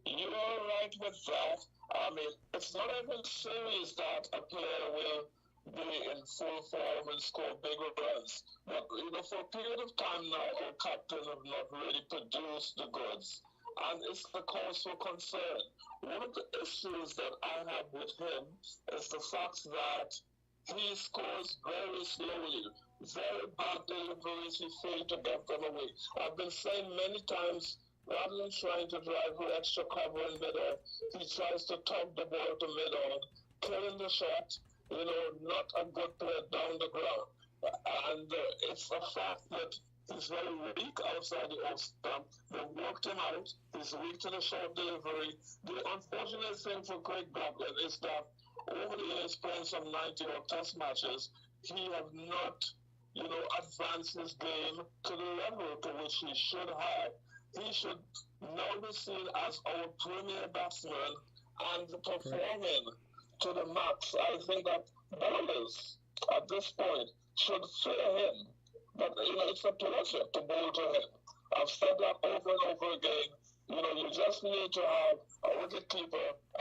You're right with that. I mean, it's not even serious that a player will be in full form and score big runs. But, for a period of time now, our captain have not really produced the goods. And it's the cause for concern. One of the issues that I have with him is the fact that he scores very slowly, very bad deliveries, he failed to get them away. I've been saying many times, rather than trying to drive with extra cover in middle, he tries to tug the ball to middle, killing the shot, not a good play down the ground. And it's a fact that he's very weak outside the off stump. They worked him out. He's weak to the short delivery. The unfortunate thing for Craig Goblin is that over the years, playing some 90 or test matches, he have not, advanced his game to the level to which he should have. He should now be seen as our premier batsman and performing to the max. I think that bowlers at this point should fear him. But, it's a pleasure to bowl to him. I've said that over and over again. You just need to have a wicket keeper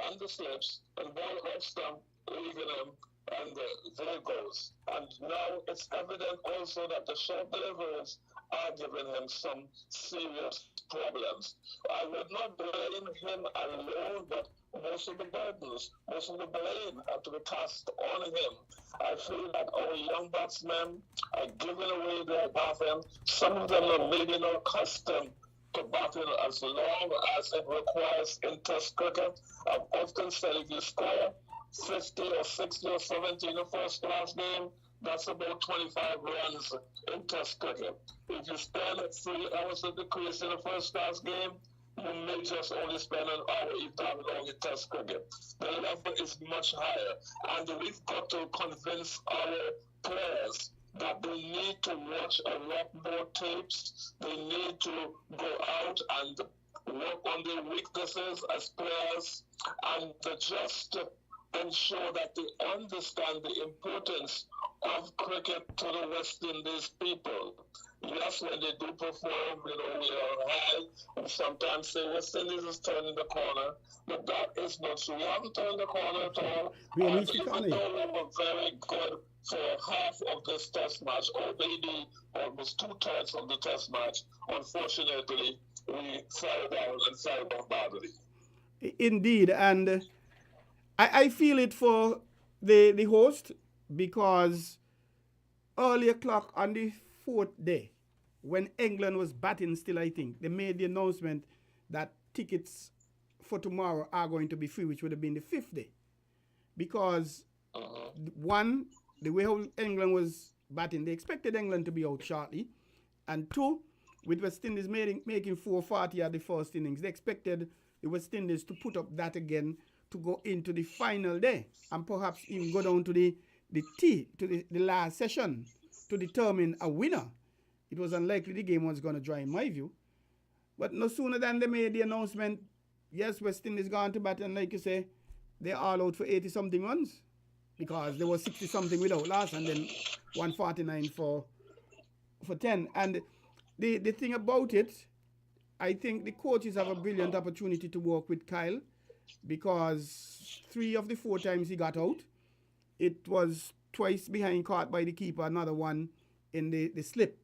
and the slips and ball off stump, leaving him, and there it goes. And now it's evident also that the short deliveries are giving him some serious problems. I would not blame him alone, but most of the burdens, most of the blame have to be cast on him. I feel that our young batsmen are giving away their batting. Some of them are maybe not accustomed to batting as long as it requires in Test cricket. I've often said if you score 50 or 60 or 70 in the first class game, that's about 25 runs in Test cricket. If you spend 3 hours at the crease in the first class game, you may just only spend an hour if that long in Test cricket. The level is much higher, and we've got to convince our players that they need to watch a lot more tapes. They need to go out and work on their weaknesses as players, and just ensure that they understand the importance of cricket to the West Indies people. Yes, when they do perform, we are high. We sometimes say West Indies is turning the corner, but that is not true. We haven't turned the corner at all. And even though we were very good for half of this test match, or maybe almost 2/3 of the test match, unfortunately, we fell down and fell down badly. Indeed, and I feel it for the host, because early o'clock on the 4th day, when England was batting still, I think, they made the announcement that tickets for tomorrow are going to be free, which would have been the 5th day. Because, one, the way how England was batting, they expected England to be out shortly. And 2, with West Indies making 440 at the first innings, they expected the West Indies to put up that again to go into the final day and perhaps even go down to the the T to the last session to determine a winner, it was unlikely the game was going to draw, in my view. But no sooner than they made the announcement, yes, West Indies gone to bat, and like you say, they're all out for 80-something runs because there was 60-something without last and then 149 for 10. And the thing about it, I think the coaches have a brilliant opportunity to work with Kyle because 3 of the 4 times he got out, it was twice behind caught by the keeper, another one in the slip.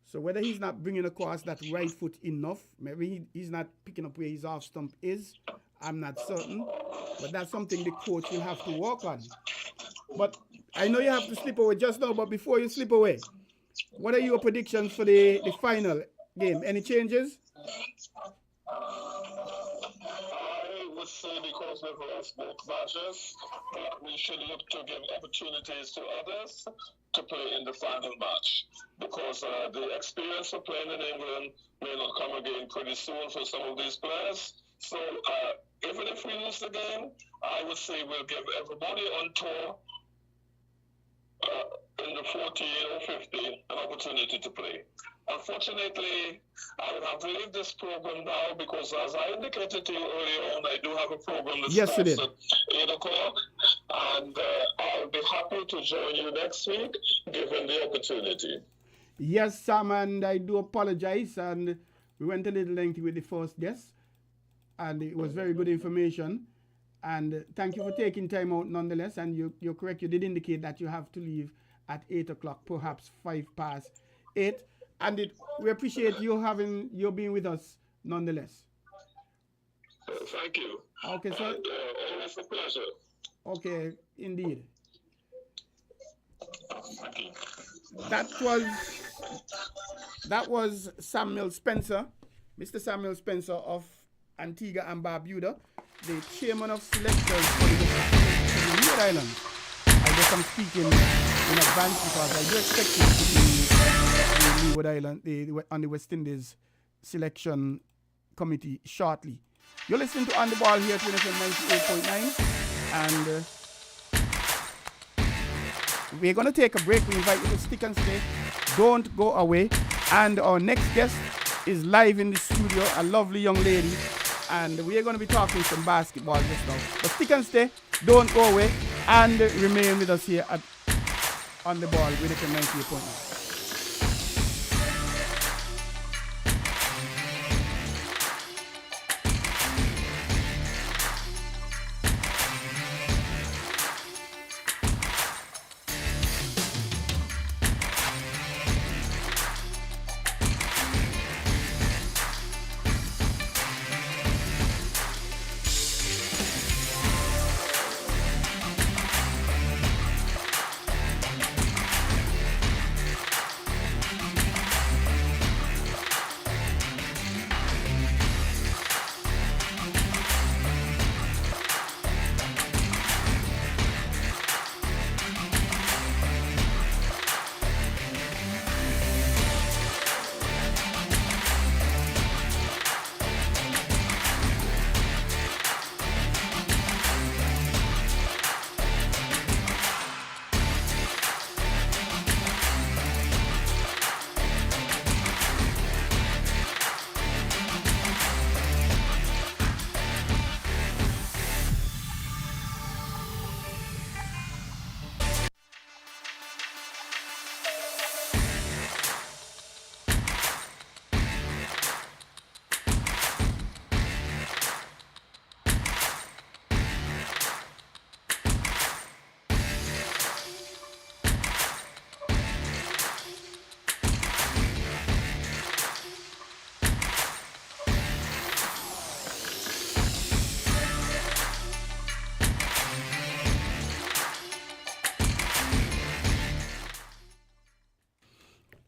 So whether he's not bringing across that right foot enough, maybe he's not picking up where his off stump is, I'm not certain. But that's something the coach will have to work on. But I know you have to slip away just now, but before you slip away, what are your predictions for the final game? Any changes? I would say because we've lost both matches, we should look to give opportunities to others to play in the final match. Because the experience of playing in England may not come again pretty soon for some of these players. So even if we lose the game, I would say we'll give everybody on tour in the 14 or 15 an opportunity to play. Unfortunately, I will have to leave this program now because, as I indicated to you earlier on, I do have a program that starts at 8 o'clock, and I'll be happy to join you next week, given the opportunity. Yes, Sam, and I do apologize, and we went a little lengthy with the first guest, and it was very good information, and thank you for taking time out nonetheless, and you're correct, you did indicate that you have to leave at 8 o'clock, perhaps 8:05, and we appreciate you being with us nonetheless. Thank you. Okay, so always a pleasure. Okay, indeed. Thank you. That was Samuel Spencer, Mr. Samuel Spencer of Antigua and Barbuda, the chairman of selectors for the Leeward Islands. I guess I'm speaking in advance because I do expect him to be the Leeward Island, on the West Indies selection committee shortly. You're listening to On the Ball here at WINNFM 98.9, and we're going to take a break. We invite you to stick and stay. Don't go away. And our next guest is live in the studio, a lovely young lady, and we are going to be talking some basketball just now. But stick and stay. Don't go away, and remain with us here at On the Ball with WINNFM 98.9.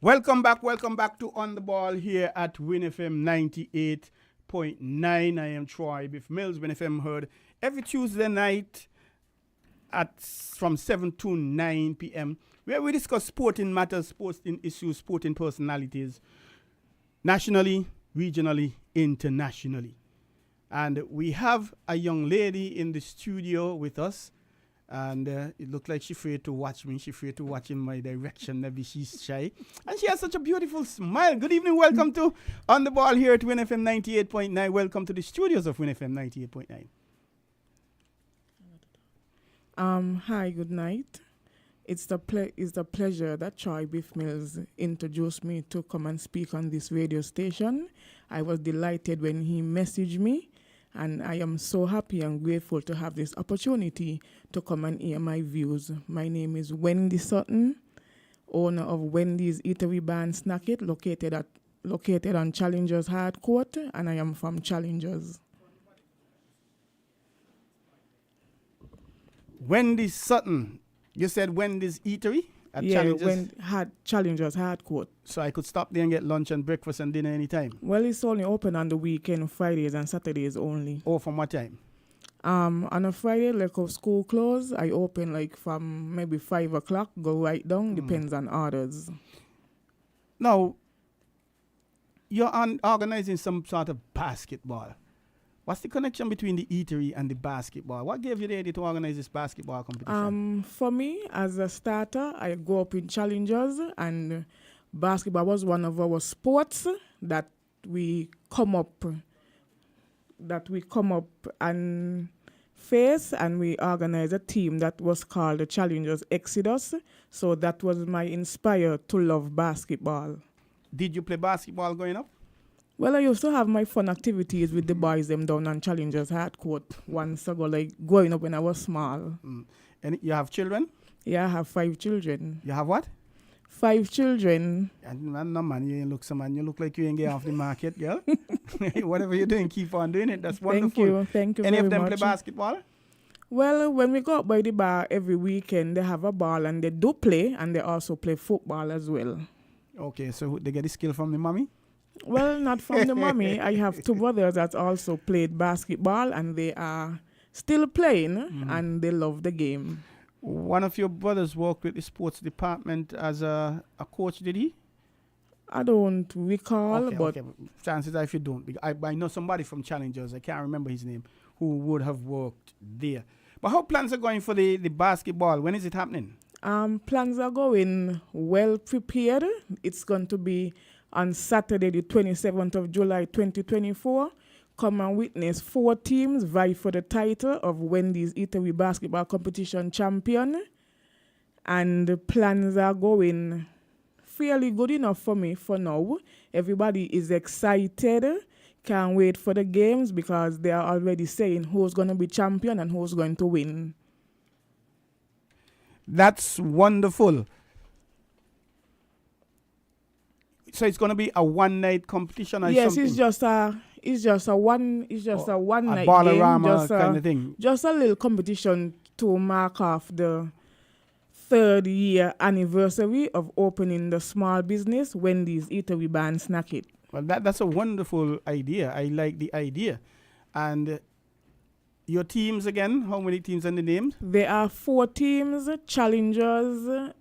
Welcome back to On the Ball here at WINNFM 98.9. I am Troy Biff Mills. WINNFM heard every Tuesday night from 7 to 9 p.m. where we discuss sporting matters, sporting issues, sporting personalities, nationally, regionally, internationally. And we have a young lady in the studio with us, And it looked like she's afraid to watch me. She's afraid to watch in my direction. Maybe she's shy. And she has such a beautiful smile. Good evening. Welcome to On the Ball here at Win FM 98.9. Welcome to the studios of Win FM 98.9. Hi, good night. It's the pleasure that Troy Biff Mills introduced me to come and speak on this radio station. I was delighted when he messaged me, and I am so happy and grateful to have this opportunity to come and hear my views. My name is Wendy Sutton, owner of Wendy's Eatery Bar and Snack It, located on Challengers Hard Court, and I am from Challengers. Wendy Sutton. You said Wendy's Eatery at Challengers? Challengers Hard Court. So I could stop there and get lunch and breakfast and dinner anytime? Well, it's only open on the weekend, Fridays and Saturdays only. Oh, from what time? On a Friday, like of school close, I open like from maybe 5 o'clock, go right down, depends on orders. Now, you're organizing some sort of basketball. What's the connection between the eatery and the basketball? What gave you the idea to organize this basketball competition? For me, as a starter, I grew up in Challengers, and basketball was one of our sports that we come up and face, and we organized a team that was called the Challengers Exodus. So that was my inspire to love basketball. Did you play basketball growing up? Well, I used to have my fun activities with the boys them down on Challengers Hard Court once ago, like growing up when I was small. And you have children? Yeah, I have 5 children. You have what? 5 children. And no man, you ain't look some man. You look like you ain't get off the market, girl. Whatever you're doing, keep on doing it. That's wonderful. Thank you Any very of them much. play basketball? Well, when we go up by the bar every weekend, they have a ball and they do play, and they also play football as well. Okay, so they get the skill from the mommy? Well, not from the mommy. I have 2 brothers that also played basketball, and they are still playing, and they love the game. One of your brothers worked with the sports department as a coach, did he? I don't recall, but okay. Chances are if you don't. I know somebody from Challengers, I can't remember his name, who would have worked there. But how plans are going for the basketball? When is it happening? Plans are going well prepared. It's going to be on Saturday, the 27th of July, 2024. Come and witness 4 teams vie for the title of Wendy's Eatery Basketball Competition Champion. And the plans are going fairly good enough for me for now. Everybody is excited. Can't wait for the games because they are already saying who's going to be champion and who's going to win. That's wonderful. So it's going to be a one-night competition or yes, something? it's just a one night game, ballerama kind of thing. Just a little competition to mark off the 3rd year anniversary of opening the small business Wendy's Eatery Bar and Snack It. Well, that's a wonderful idea. I like the idea. And your teams again, how many teams and the names? There are 4 teams: Challengers,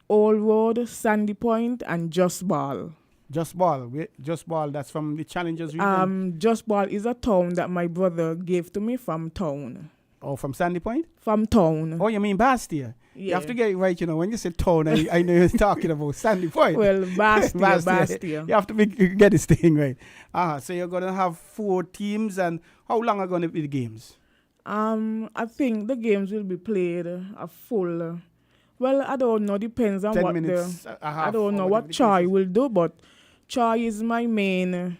Old Road, Sandy Point, and Just Ball. Just Ball. Just Ball, that's from the Challengers region? Just Ball is a town that my brother gave to me from town. Oh, from Sandy Point? From town. Oh, you mean Bastia? Yeah. You have to get it right, when you say town, I know you're talking about Sandy Point. Well, Bastia. You have to get this thing right. So you're going to have 4 teams, and how long are going to be the games? I think the games will be played a full... Well, I don't know. Depends on 10 what minutes, I don't know what Choi will do, but Choi is my main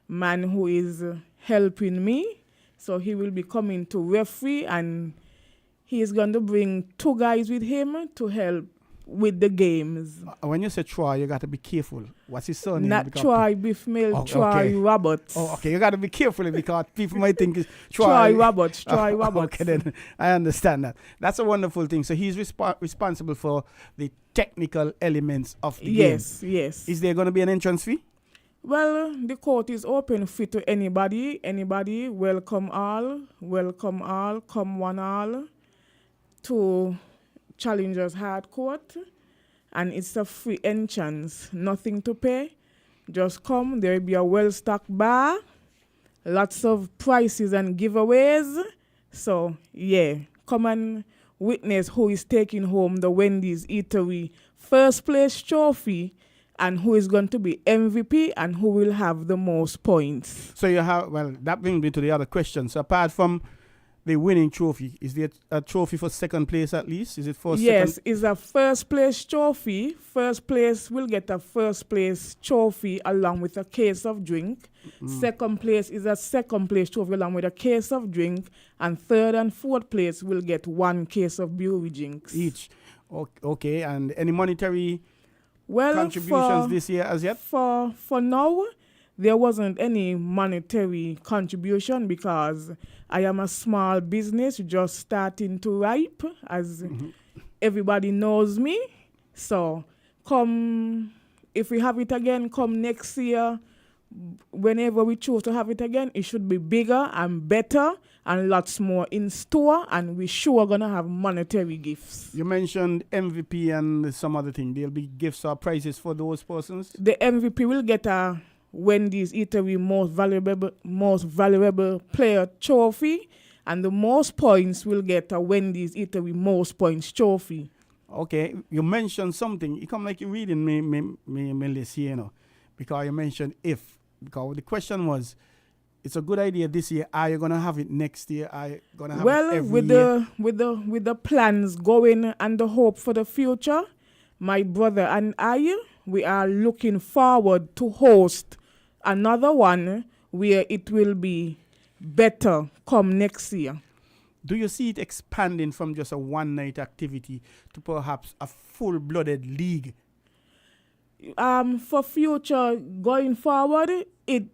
man who is helping me. So he will be coming to referee, and he's going to bring 2 guys with him to help with the games. When you say Troy, you got to be careful. What's his surname? Not Troy Biff Mill, Troy Roberts. Oh, okay. You got to be careful because people might think it's Troy Roberts. Troy Roberts. Okay, then I understand that. That's a wonderful thing. So he's responsible for the technical elements of the game. Yes. Is there going to be an entrance fee? Well, the court is open free to anybody. Anybody, welcome all, come one all to Challengers Hard Court, and it's a free entrance, nothing to pay. Just come, there will be a well-stocked bar, lots of prizes and giveaways. So, yeah, come and witness who is taking home the Wendy's Eatery first place trophy and who is going to be MVP and who will have the most points. So you have, well, that brings me to the other question. So apart from the winning trophy, is there a trophy for second place at least? Is it for Yes, second? it's a first place trophy. First place will get a first place trophy along with a case of drink. Second place is a second place trophy along with a case of drink. And third and fourth place will get one case of brewery drinks. Each. Okay, and any monetary Well, contributions this year as yet? For now, there wasn't any monetary contribution because I am a small business just starting to ripe, as everybody knows me. So if we have it again, come next year, whenever we choose to have it again, it should be bigger and better and lots more in store, and we sure gonna have monetary gifts. You mentioned MVP and some other thing. There'll be gifts or prizes for those persons? The MVP will get a Wendy's Eatery most valuable player trophy, and the most points will get a Wendy's Eatery most points trophy. Okay, you mentioned something. You come like you're reading me list here, you know, because you mentioned if. Because the question was, it's a good idea this year. Are you gonna have it next year? Are you gonna have it every year? with the plans going and the hope for the future, my brother and I, we are looking forward to host another one where it will be better come next year. Do you see it expanding from just a one-night activity to perhaps a full-blooded league? For future going forward, it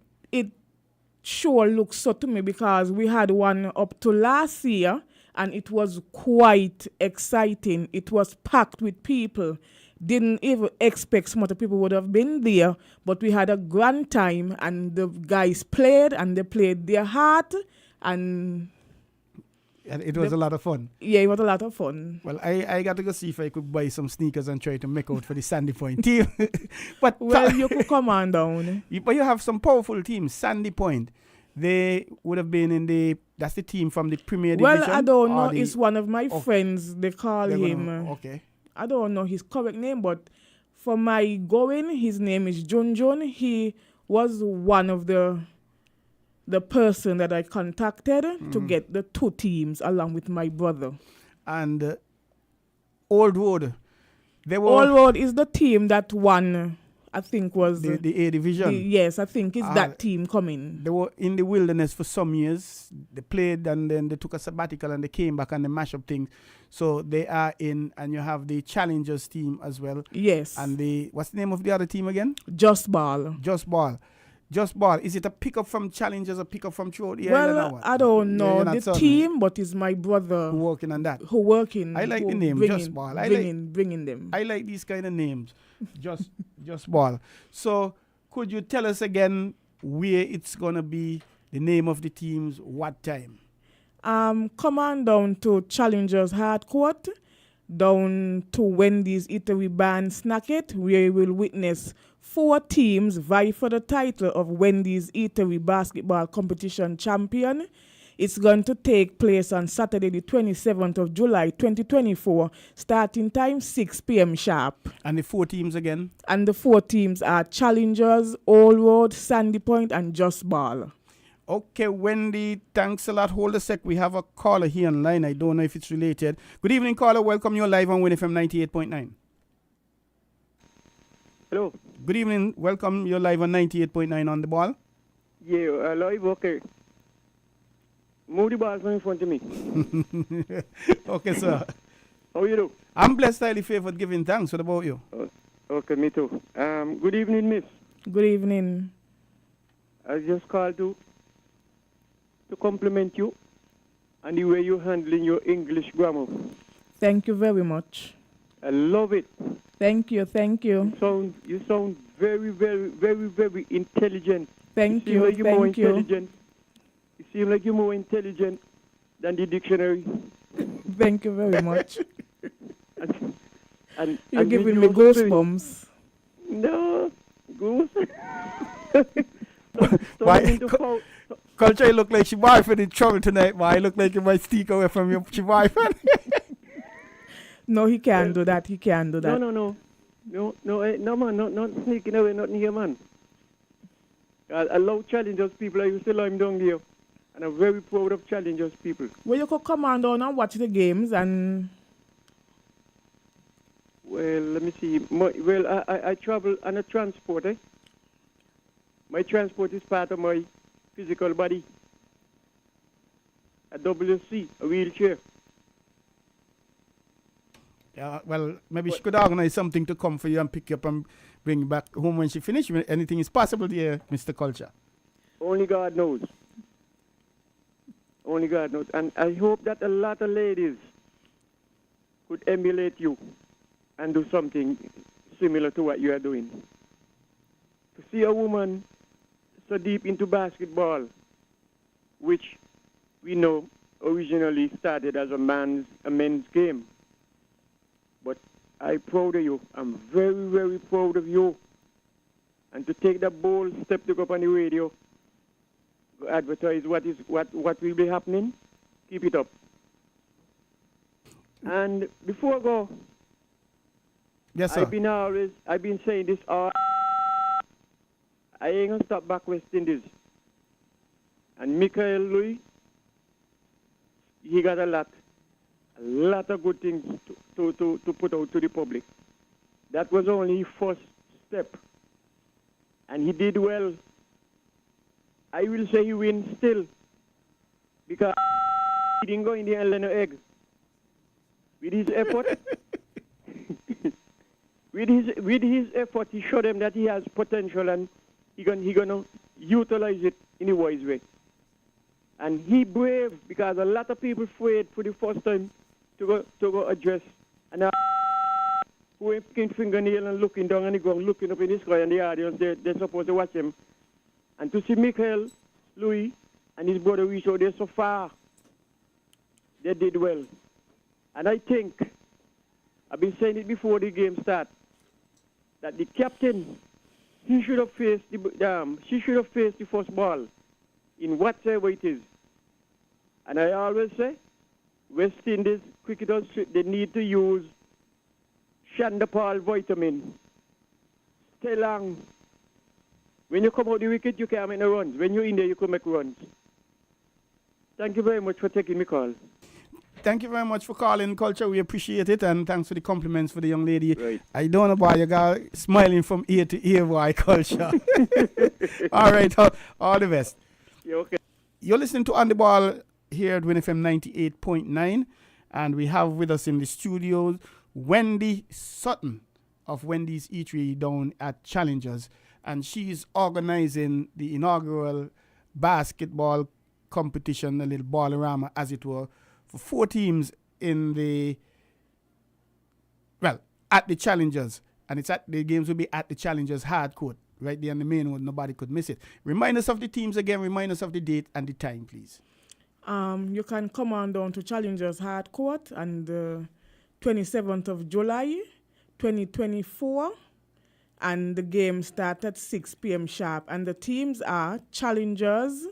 sure looks so to me because we had one up to last year and it was quite exciting. It was packed with people. Didn't even expect some other people would have been there, but we had a grand time and the guys played and they played their heart and it was a lot of fun. Yeah, it was a lot of fun. Well, I got to go see if I could buy some sneakers and try to make out for the Sandy Point team. But well, you could come on down. But you have some powerful teams. Sandy Point, they would have been that's the team from the Premier Division. Well, I don't know. It's one of my friends. They call him. Okay. I don't know his correct name, but for my going, his name is Junjun. He was one of the person that I contacted to get the two teams along with my brother. And Old Road. Old Road is the team that won, I think was... The A Division. Yes, I think it's that team coming. They were in the wilderness for some years. They played and then they took a sabbatical and they came back and they mashed up things. So they are in, and you have the Challengers team as well. Yes. And what's the name of the other team again? Just Ball. Just Ball. Is it a pickup from Challengers or pickup from throughout the island? Well, I don't know the team, but it's my brother who working on that. I like the name, Just Ball. Bringing them. I like these kind of names. Just Ball. So could you tell us again where it's gonna be, the name of the teams, what time? Come on down to Challengers Hardcourt, down to Wendy's Eatery Bar Snacket, where you will witness 4 teams vie for the title of Wendy's Eatery Basketball Competition Champion. It's going to take place on Saturday, the 27th of July, 2024, starting time 6 p.m. sharp. And the 4 teams again? And the 4 teams are Challengers, Old Road, Sandy Point, and Just Ball. Okay, Wendy, thanks a lot. Hold a sec. We have a caller here online. I don't know if it's related. Good evening, caller. Welcome. You're live on WINNMedia 98.9. Hello. Good evening. Welcome. You're live on 98.9 on the ball. Yeah, live, okay. Move the ball from in front of me. Okay, sir. How you do? I'm blessed, highly favored, giving thanks. What about you? Okay, me too. Good evening, miss. Good evening. I just called to compliment you and the way you're handling your English grammar. Thank you very much. I love it. Thank you. You sound very, very, very, very intelligent. Thank you. You seem like you're more intelligent than the dictionary. Thank you very much. and You're giving me goosebumps. No, goose. Culture, you look like she wife in trouble tonight, man. You look like you might sneak away from your wife. No, he can't do that. He can't do that. No, man, not sneaking away, nothing here, man. I love challengers people. I used to love him down there. And I'm very proud of challengers people. Well, you could come on down and watch the games and... Well, let me see. I travel on a transport, eh? My transport is part of my physical body. A WC, a wheelchair. Yeah, well, maybe she could organize something to come for you and pick you up and bring you back home when she finishes. Anything is possible there, Mr. Culture. Only God knows. Only God knows. And I hope that a lot of ladies could emulate you and do something similar to what you are doing. To see a woman so deep into basketball, which we know originally started as a men's game. But I'm proud of you. I'm very, very proud of you. And to take that bold step to go up on the radio, advertise what will be happening, keep it up. And before I go, yes, sir. I've been saying this all. I ain't gonna stop back West Indies. And Michael Louis, he got a lot of good things to put out to the public. That was only his first step. And he did well. I will say he wins still. Because he didn't go in there and lay no egg. With his effort, with his effort, he showed them that he has potential and he gonna utilize it in a wise way. And he brave because a lot of people afraid for the first time to go address. And who ain't picking fingernail and looking down and looking up in the sky and the audience, they're supposed to watch him. And to see Michael, Louis, and his brother reach out there so far, they did well. And I think, I've been saying it before the game start, that the captain, she should have faced the first ball in whatever it is. And I always say, West Indies cricketers, they need to use Shandapal vitamin. Stay long. When you come out the wicket, you can't make no runs. When you're in there, you can make runs. Thank you very much for taking my call. Thank you very much for calling, Culture. We appreciate it, and thanks for the compliments for the young lady. Right. I don't know why you got smiling from ear to ear, why, Culture. All right, all the best. Yeah, okay. You're listening to On the Ball here at WINNFM 98.9, and we have with us in the studio Wendy Sutton of Wendy's Eatery down at Challengers, and she's organizing the inaugural basketball competition, a little ball-a-rama, as it were, for 4 teams in at the Challengers. And the games will be at the Challengers hard court, right there on the main one. Nobody could miss it. Remind us of the teams again. Remind us of the date and the time, please. You can come on down to Challengers hard court on the 27th of July, 2024. And the game starts at 6 p.m. sharp. And the teams are Challengers,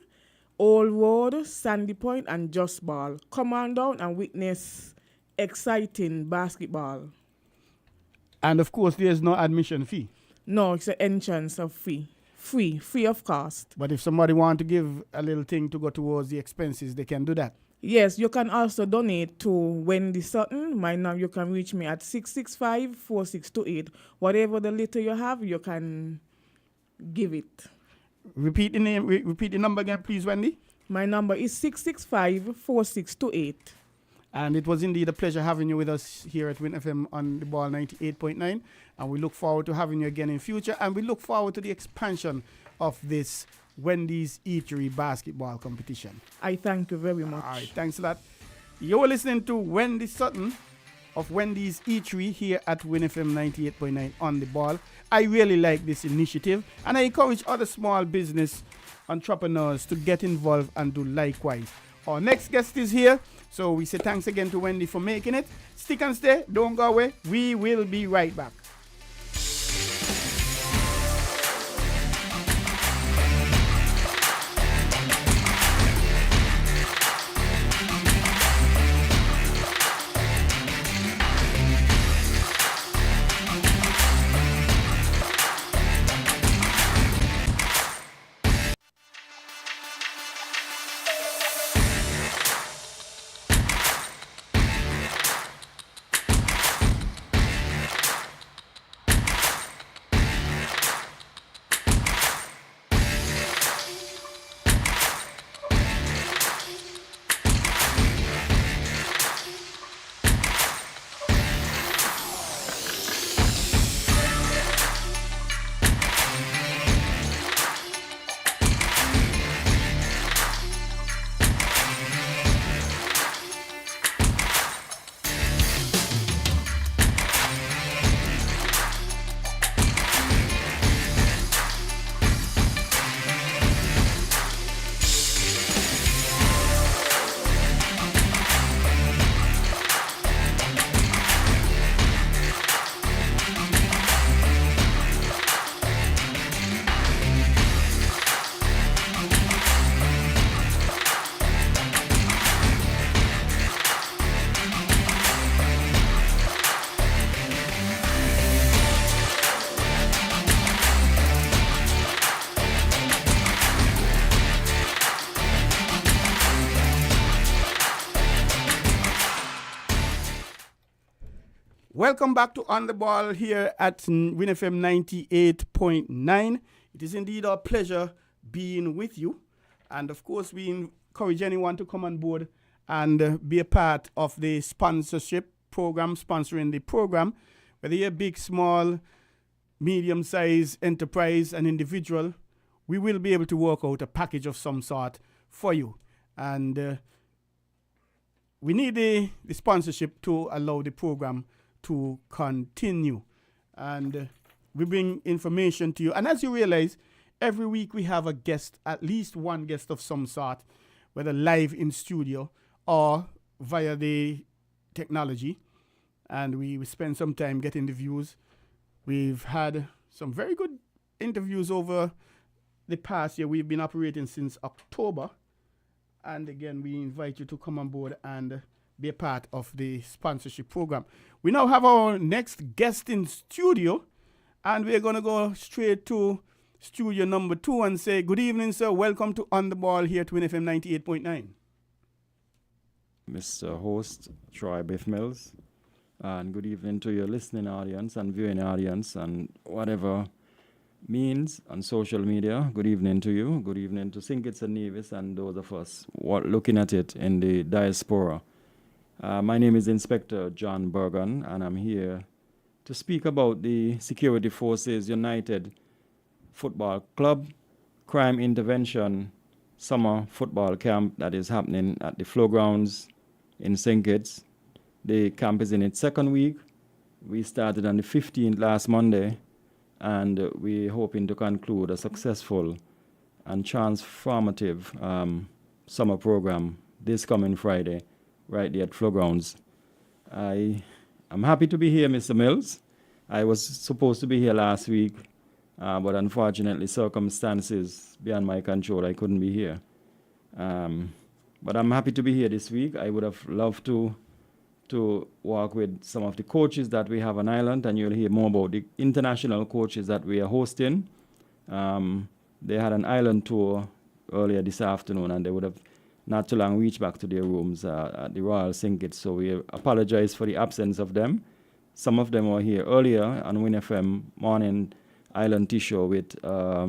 Old Road, Sandy Point, and Just Ball. Come on down and witness exciting basketball. And of course, there's no admission fee. No, it's an entrance of free of cost. But if somebody want to give a little thing to go towards the expenses, they can do that. Yes, you can also donate to Wendy Sutton. My number, you can reach me at 665-4628. Whatever the little you have, you can give it. Repeat the name. Repeat the number again, please, Wendy. My number is 665-4628. And it was indeed a pleasure having you with us here at WINNFM on the Ball 98.9. And we look forward to having you again in future. And we look forward to the expansion of this Wendy's Eatery basketball competition. I thank you very much. All right, thanks a lot. You were listening to Wendy Sutton of Wendy's Eatery here at WINNFM 98.9 on the Ball. I really like this initiative, and I encourage other small business entrepreneurs to get involved and do likewise. Our next guest is here, so we say thanks again to Wendy for making it. Stick and stay, don't go away. We will be right back. Welcome back to On the Ball here at WINNFM 98.9. It is indeed our pleasure being with you. And of course, we encourage anyone to come on board and be a part of the sponsorship program, sponsoring the program. Whether you're big, small, medium-sized enterprise and individual, we will be able to work out a package of some sort for you. And we need the sponsorship to allow the program to continue. And we bring information to you. And as you realize, every week we have a guest, at least one guest of some sort, whether live in studio or via the technology. And we spend some time getting the views. We've had some very good interviews over the past year. We've been operating since October. And again, we invite you to come on board and be a part of the sponsorship program. We now have our next guest in studio, and we're going to go straight to studio number 2 and say, good evening, sir. Welcome to On the Ball here to WINNFM 98.9. Mr. Host, Troy Biff Mills, and good evening to your listening audience and viewing audience and whatever means on social media. Good evening to you. Good evening to St. Kitts and Nevis and those of us looking at it in the diaspora. My name is Inspector John Bergen, and I'm here to speak about the Security Forces United Football Club Crime Intervention Summer Football Camp that is happening at the Flow Grounds in St. Kitts. The camp is in its second week. We started on the 15th last Monday, and we're hoping to conclude a successful and transformative summer program this coming Friday, right there at Flow Grounds. I'm happy to be here, Mr. Mills. I was supposed to be here last week, but unfortunately, circumstances beyond my control, I couldn't be here. But I'm happy to be here this week. I would have loved to work with some of the coaches that we have on island, and you'll hear more about the international coaches that we are hosting. They had an island tour earlier this afternoon, and they would have not too long reached back to their rooms at the Royal St. Kitts, so we apologize for the absence of them. Some of them were here earlier on WINNFM Morning Island Tea Show with our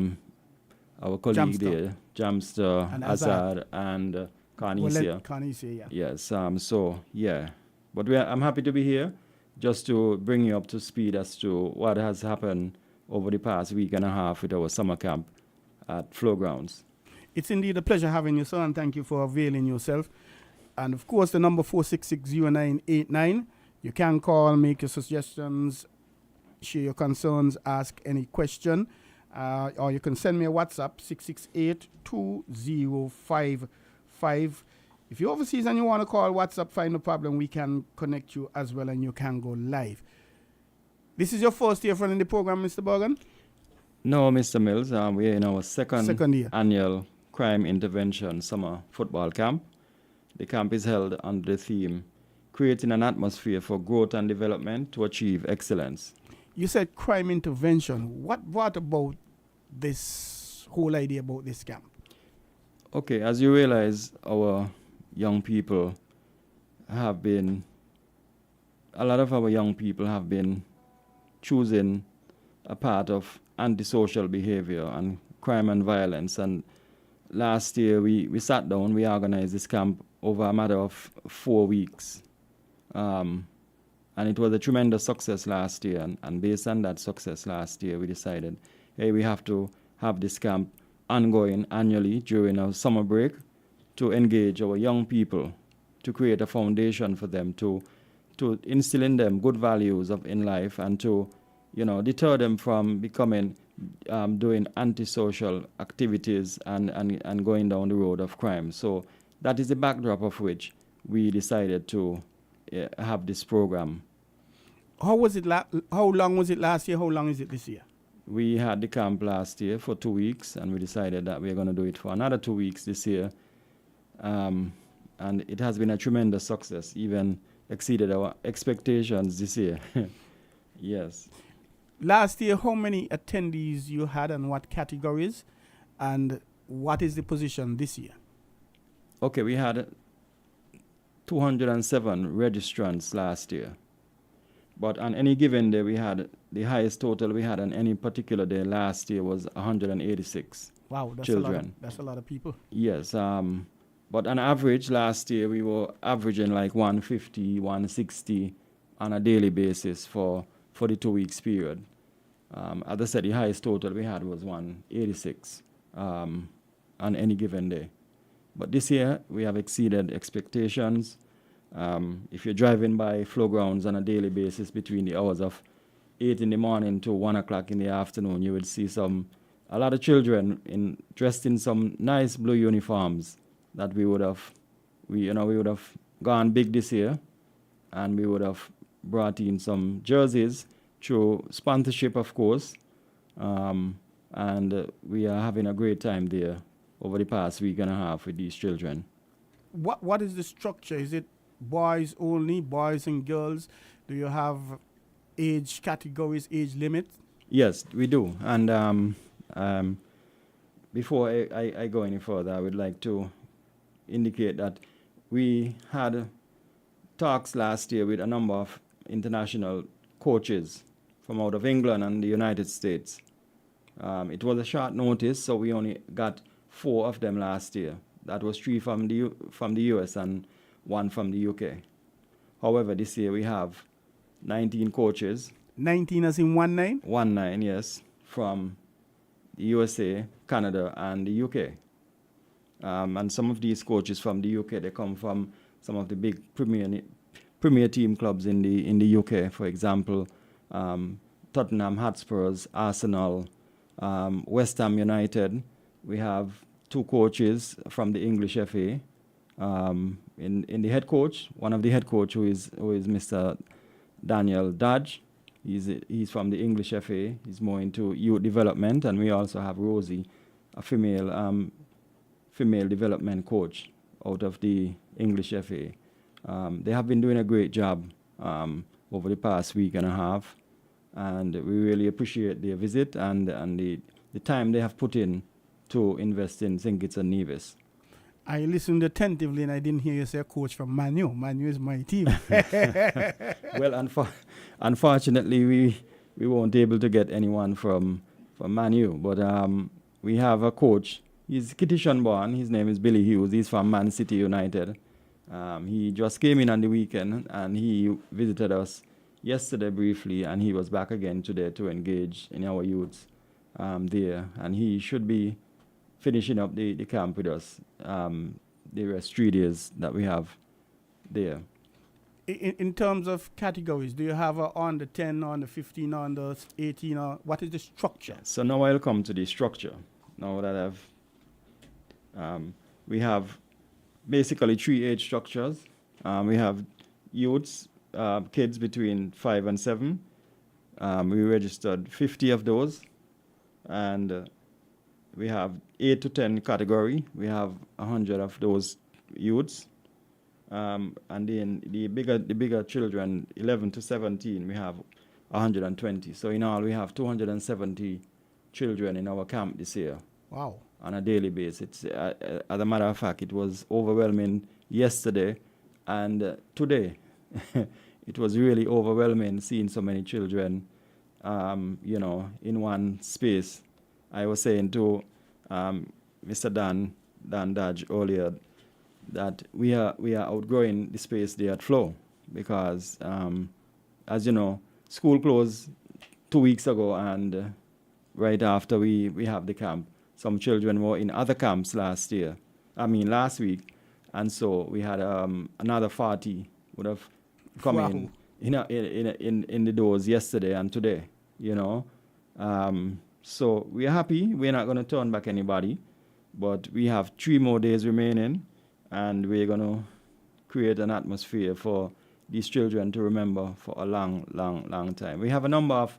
colleague there, Jamster, And Azad, and Carnesia. Carnesia, yeah. Yes, so, yeah. But I'm happy to be here just to bring you up to speed as to what has happened over the past week and a half with our summer camp at Flow Grounds. It's indeed a pleasure having you, sir, and thank you for availing yourself. And of course, the number 4660989. You can call, make your suggestions, share your concerns, ask any question, or you can send me a WhatsApp 668-2055. If you're overseas and you want to call WhatsApp, fine, no problem. We can connect you as well, and you can go live. This is your first year running the program, Mr. Bergen? No, Mr. Mills. We're in our second year. Annual Crime Intervention Summer Football Camp. The camp is held under the theme, creating an atmosphere for growth and development to achieve excellence. You said crime intervention. What about this whole idea about this camp? Okay, as you realize, our young people have been, a lot of our young people have been choosing a part of antisocial behavior and crime and violence. And last year we sat down, we organized this camp over a matter of 4 weeks. And it was a tremendous success last year. And based on that success last year, we decided, hey, we have to have this camp ongoing annually during our summer break to engage our young people, to create a foundation for them, to instill in them good values in life, and to, deter them from becoming, doing antisocial activities and going down the road of crime. So that is the backdrop of which we decided to have this program. How long was it last year? How long is it this year? We had the camp last year for 2 weeks, and we decided that we're going to do it for another 2 weeks this year. And it has been a tremendous success, even exceeded our expectations this year. Yes. Last year, how many attendees you had and what categories? And what is the position this year? Okay, we had 207 registrants last year. But on any given day, we had the highest total we had on any particular day last year was 186 Wow, that's children. that's a lot of people. Yes. But on average, last year we were averaging like 150, 160 on a daily basis for the 2 weeks period. As I said, the highest total we had was 186 on any given day. But this year we have exceeded expectations. If you're driving by flow grounds on a daily basis between the hours of 8 in the morning to 1 o'clock in the afternoon, you would see a lot of children dressed in some nice blue uniforms that we would have gone big this year, and we would have brought in some jerseys through sponsorship, of course, and we are having a great time there over the past week and a half with these children. What is the structure? Is it boys only, boys and girls? Do you have age categories, age limits? Yes, we do. And before I go any further, I would like to indicate that we had talks last year with a number of international coaches from out of England and the United States. It was a short notice, so we only got 4 of them last year. That was 3 from the US and 1 from the UK. However, this year we have 19 coaches. 19 as in 19? 19, yes, from the USA, Canada, and the UK. And some of these coaches from the UK, they come from some of the big premier team clubs in the UK. For example, Tottenham Hotspurs, Arsenal, West Ham United. We have 2 coaches from the English FA. In the head coach, one of the head coach who is Mr. Daniel Dodge. He's from the English FA. He's more into youth development, and we also have Rosie, a female development coach out of the English FA. They have been doing a great job over the past week and a half, and we really appreciate their visit and the time they have put in to invest in St. Kitts and Nevis. I listened attentively and I didn't hear you say coach from Man U. Man U is my team. Well, unfortunately, we won't be able to get anyone from Man U, but we have a coach. He's Kittitian born. His name is Billy Hughes. He's from Man City United. He just came in on the weekend and he visited us yesterday briefly, and he was back again today to engage in our youths there. And he should be finishing up the camp with us the rest 3 days that we have there. In terms of categories, do you have a under 10, under 15, under 18, or what is the structure? So now I'll come to the structure. Now that we have basically 3 age structures. We have youths, kids between 5 and 7. We registered 50 of those, and we have 8 to 10 category. We have 100 of those youths. And then the bigger children, 11 to 17, we have 120. So in all, we have 270 children in our camp this year. Wow. On a daily basis. As a matter of fact, it was overwhelming yesterday and today. It was really overwhelming seeing so many children, in one space. I was saying to Mr. Dan Dodge earlier that we are outgrowing the space there at Flow because, as you know, school closed 2 weeks ago, and right after we have the camp, some children were in other camps last week, and so we had another 40 would have come in the doors yesterday and today, So we are happy. We're not going to turn back anybody, but we have 3 more days remaining, and we're going to create an atmosphere for these children to remember for a long, long, long time. We have a number of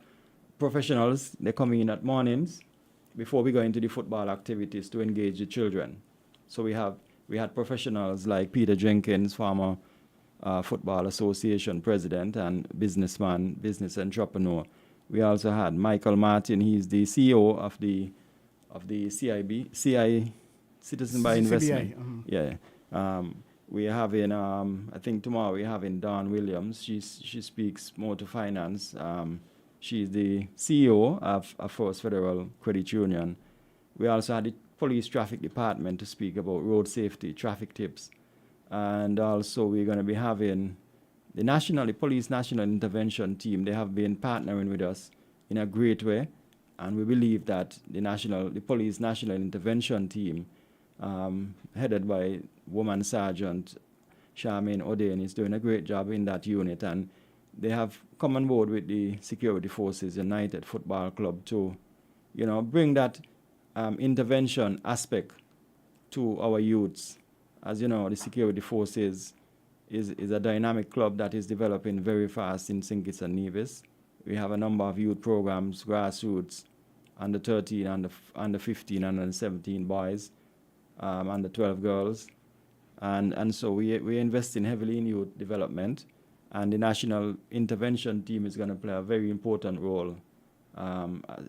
professionals. They come in at mornings before we go into the football activities to engage the children. So we had professionals like Peter Jenkins, former Football Association president and businessman, business entrepreneur. We also had Michael Martin. He's the CEO of the CI Citizen by Investment. CBI, Yeah. we're having, I think tomorrow we're having Dawn Williams. She speaks more to finance. She's the CEO of First Federal Credit Union. We also had the police traffic department to speak about road safety, traffic tips. And also we're going to be having the police national intervention team. They have been partnering with us in a great way. And we believe that the police national intervention team, headed by Woman Sergeant Charmaine Odean, is doing a great job in that unit. And they have come on board with the Security Forces United Football Club to, bring that intervention aspect to our youths. As you know, the Security Forces is a dynamic club that is developing very fast in St. Kitts and Nevis. We have a number of youth programs, grassroots, under 13, under 15, under 17 boys, under 12 girls. And so we're investing heavily in youth development. And the National Intervention Team is going to play a very important role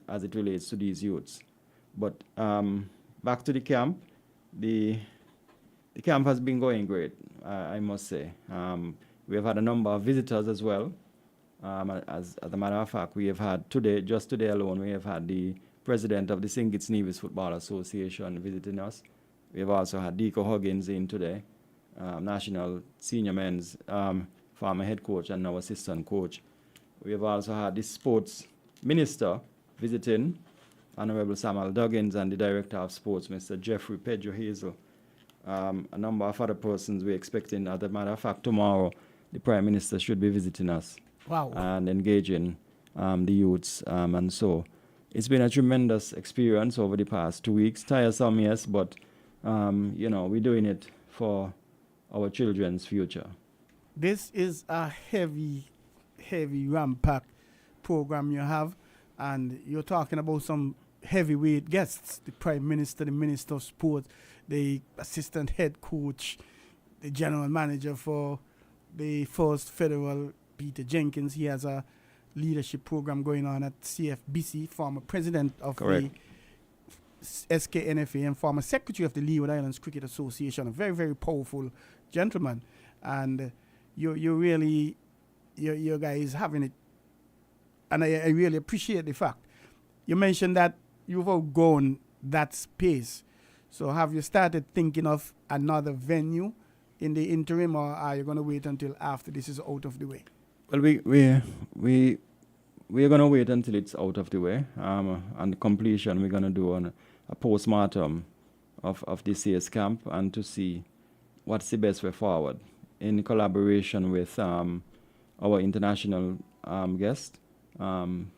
as it relates to these youths. But back to the camp, the camp has been going great, I must say. We have had a number of visitors as well. As a matter of fact, we have had just today alone, we have had the president of the St. Kitts Nevis Football Association visiting us. We have also had Deco Huggins in today, national senior men's former head coach and now assistant coach. We have also had the sports minister visiting, Honorable Samuel Duggins, and the director of sports, Mr. Jeffrey Pedro Hazel. A number of other persons we're expecting. As a matter of fact, tomorrow the Prime Minister should be visiting us. Wow. And engaging the youths. And so it's been a tremendous experience over the past 2 weeks. Tiresome, yes, but, we're doing it for our children's future. This is a heavy ram-packed program you have, and you're talking about some heavyweight guests: the Prime Minister, the Minister of Sport, the Assistant Head Coach, the General Manager for the First Federal, Peter Jenkins. He has a leadership program going on at CFBC, former president of Correct. the SKNFA and former secretary of the Leeward Islands Cricket Association, a very, very powerful gentleman. And you really, your guys having it. And I really appreciate the fact. You mentioned that you've outgrown that space. So have you started thinking of another venue in the interim, or are you going to wait until after this is out of the way? Well, we're going to wait until it's out of the way. On the completion, we're going to do a post-mortem of this year's camp and to see what's the best way forward in collaboration with our international guest. And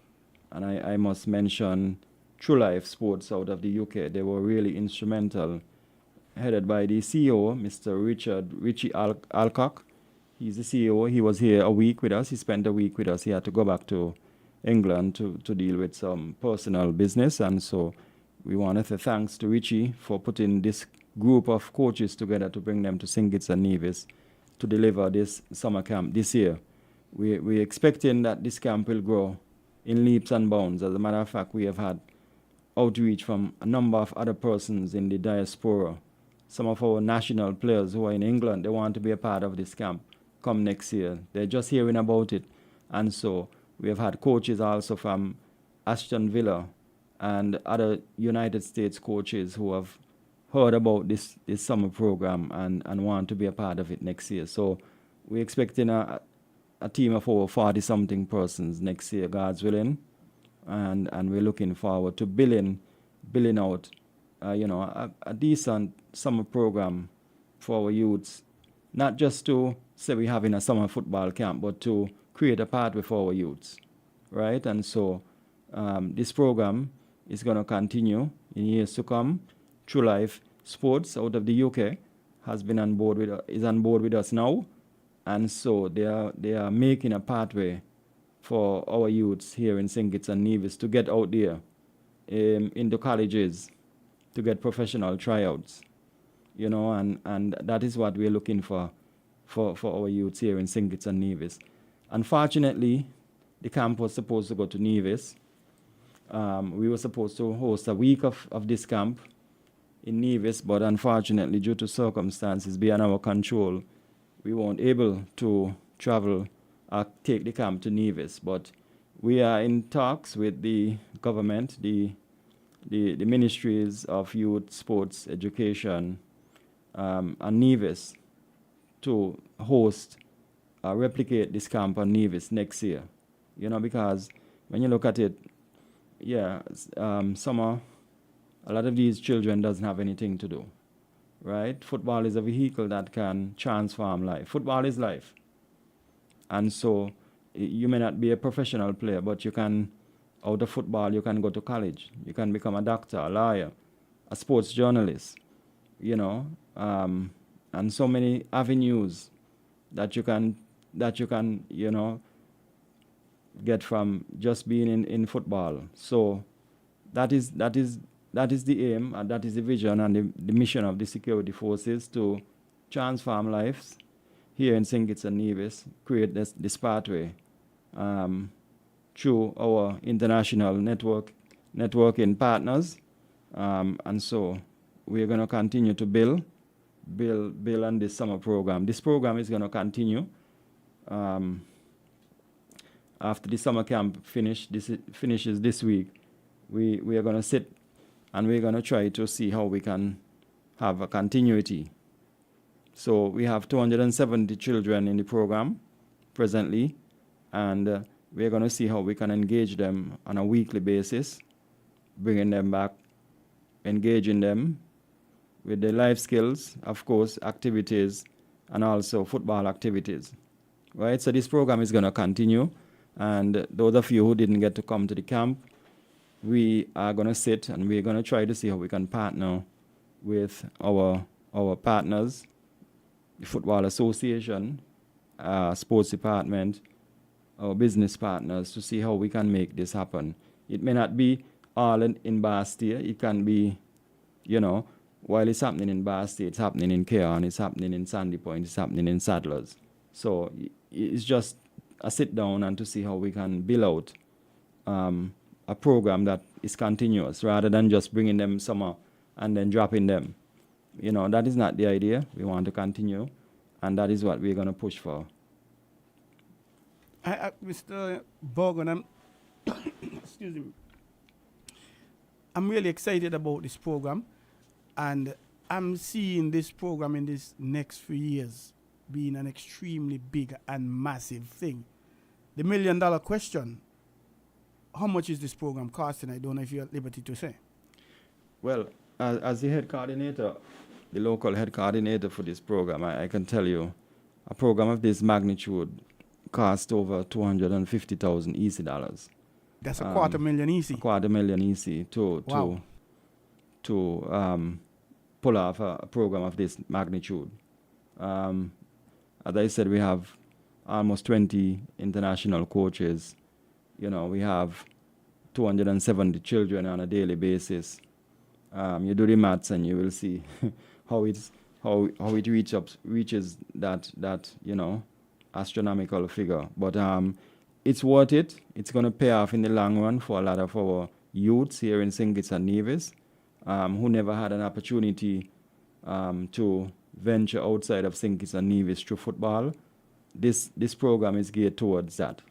I must mention True Life Sports out of the UK. They were really instrumental, headed by the CEO, Mr. Richie Alcock. He's the CEO. He was here a week with us. He spent a week with us. He had to go back to England to deal with some personal business. And so we want to say thanks to Richie for putting this group of coaches together to bring them to St. Kitts and Nevis to deliver this summer camp this year. We're expecting that this camp will grow in leaps and bounds. As a matter of fact, we have had outreach from a number of other persons in the diaspora. Some of our national players who are in England, they want to be a part of this camp come next year. They're just hearing about it. And so we have had coaches also from Aston Villa and other United States coaches who have heard about this summer program and want to be a part of it next year. So we're expecting a team of over 40-something persons next year, God's willing. And we're looking forward to billing out, a decent summer program for our youths, not just to say we're having a summer football camp, but to create a pathway for our youths, right? And so this program is going to continue in years to come. True Life Sports out of the UK is on board with us now, and so they are making a pathway for our youths here in St. Kitts and Nevis to get out there into colleges, to get professional tryouts, and that is what we're looking for our youths here in St. Kitts and Nevis. Unfortunately, the camp was supposed to go to Nevis. We were supposed to host a week of this camp in Nevis, but unfortunately, due to circumstances beyond our control, we weren't able to travel or take the camp to Nevis. But we are in talks with the government, the ministries of youth, sports, education, and Nevis to host or replicate this camp on Nevis next year. Because when you look at it, summer, a lot of these children doesn't have anything to do, right? Football is a vehicle that can transform life. Football is life. And so you may not be a professional player, but you can, out of football, you can go to college. You can become a doctor, a lawyer, a sports journalist, and so many avenues that you can, get from just being in football. So that is the aim, and that is the vision and the mission of the security forces, to transform lives here in St. Kitts and Nevis, create this pathway through our international networking partners. And so we're going to continue to build on this summer program. This program is going to continue after the summer camp finishes this week. We are going to sit and we're going to try to see how we can have a continuity. So we have 270 children in the program presently, and we're going to see how we can engage them on a weekly basis, bringing them back, engaging them with their life skills, of course, activities, and also football activities. Right? So this program is going to continue, and those of you who didn't get to come to the camp, we are going to sit and we're going to try to see how we can partner with our partners, the Football Association, Sports Department, our business partners, to see how we can make this happen. It may not be all in Bastia. It can be, while it's happening in Bastia, it's happening in Kearn, it's happening in Sandy Point, it's happening in Sadlers. So it's just a sit down and to see how we can build out a program that is continuous, rather than just bringing them summer and then dropping them. That is not the idea. We want to continue, and that is what we're going to push for. Mr. Borgen, excuse me. I'm really excited about this program, and I'm seeing this program in this next few years being an extremely big and massive thing. The $1 million question: how much is this program costing? I don't know if you're at liberty to say. Well, as the head coordinator, the local head coordinator for this program, I can tell you a program of this magnitude cost over 250,000 EC dollars. That's a $250,000 EC. $250,000 EC to pull off a program of this magnitude. As I said, we have almost 20 international coaches. We have 270 children on a daily basis. You do the maths and you will see how it reaches that astronomical figure. But it's worth it. It's going to pay off in the long run for a lot of our youths here in St. Kitts and Nevis who never had an opportunity to venture outside of St. Kitts and Nevis through football. This program is geared towards that.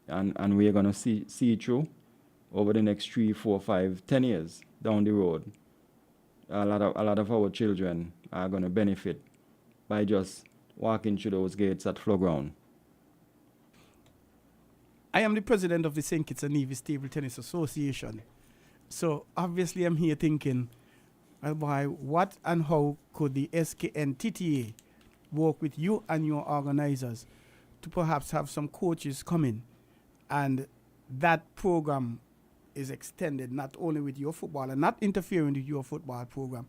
And we are going to see through over the next 3, 4, 5, 10 years down the road. A lot of our children are going to benefit by just walking through those gates at Flow Ground. I am the president of the St. Kitts and Nevis Table Tennis Association. So obviously I'm here thinking, what and how could the SKNTTA work with you and your organizers to perhaps have some coaches come in, and that program is extended not only with your football and not interfering with your football program,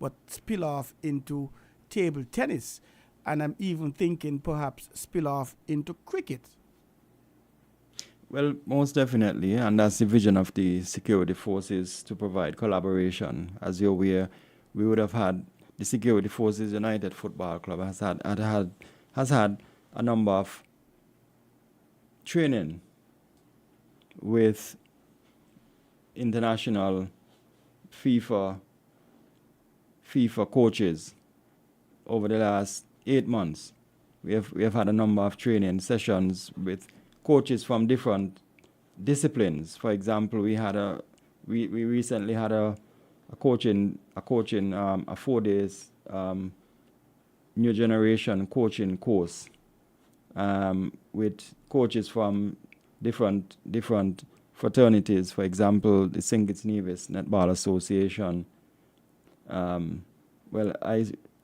but spill off into table tennis. And I'm even thinking perhaps spill off into cricket. Well, most definitely, and that's the vision of the security forces, to provide collaboration. As you're aware, we would have had the Security Forces United Football Club has had a number of training with international FIFA FIFA coaches over the last 8 months. We have had a number of training sessions with coaches from different disciplines. For example, we recently had a 4 days new generation coaching course with coaches from different fraternities. For example, the St. Kitts Nevis Netball Association.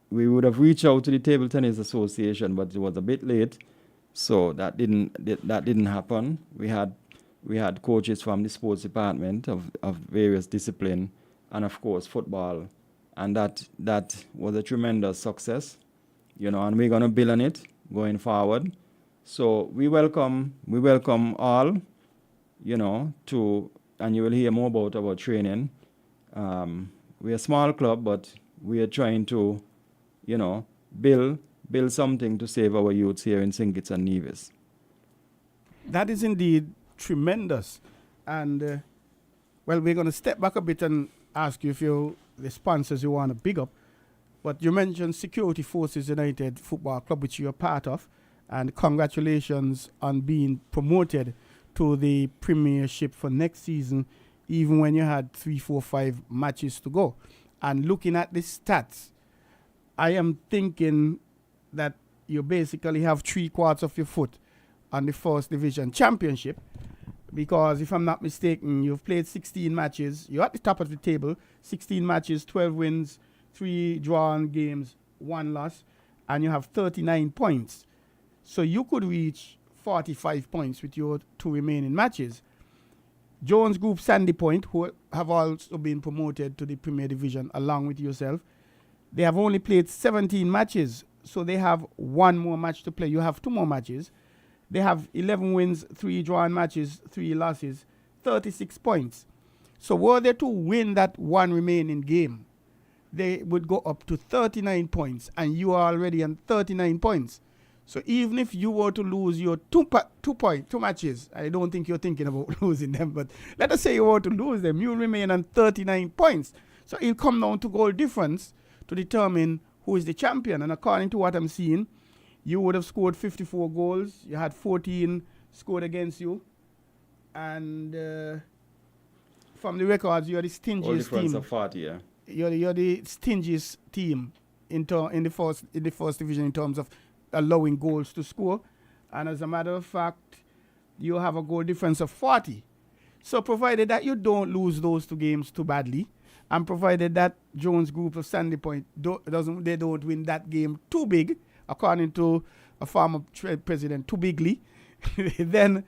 We would have reached out to the Table Tennis Association, but it was a bit late, so that didn't happen. We had coaches from the sports department of various disciplines, and of course football, and that was a tremendous success, and we're gonna build on it going forward. So we welcome all, and you will hear more about our training. We're a small club, but we are trying to, build something to save our youths here in St. Kitts and Nevis. That is indeed tremendous. And, we're going to step back a bit and ask you the sponsors you want to big up. But you mentioned Security Forces United Football Club, which you're part of. And congratulations on being promoted to the Premiership for next season, even when you had 3, 4, 5 matches to go. And looking at the stats, I am thinking that you basically have 3/4 of your foot on the First Division Championship, because if I'm not mistaken, you've played 16 matches. You're at the top of the table, 16 matches, 12 wins, 3 drawn games, 1 loss, and you have 39 points. So you could reach 45 points with your 2 remaining matches. Jones Group Sandy Point, who have also been promoted to the Premier Division along with yourself, they have only played 17 matches, so they have 1 more match to play. You have 2 more matches. They have 11 wins, 3 drawn matches, 3 losses, 36 points. So were they to win that 1 remaining game, they would go up to 39 points, and you are already on 39 points. So even if you were to lose your 2 matches, I don't think you're thinking about losing them, but let us say you were to lose them, you remain on 39 points. So it'll come down to goal difference to determine who is the champion. And according to what I'm seeing, you would have scored 54 goals. You had 14 scored against you. And from the records, you're the stingiest All difference team. of 40, yeah. You're the stingiest team in the first division in terms of allowing goals to score. And as a matter of fact, you have a goal difference of 40. So provided that you don't lose those 2 games too badly, and provided that Jones Group of Sandy Point they don't win that game too big, according to a former trade president, too bigly, then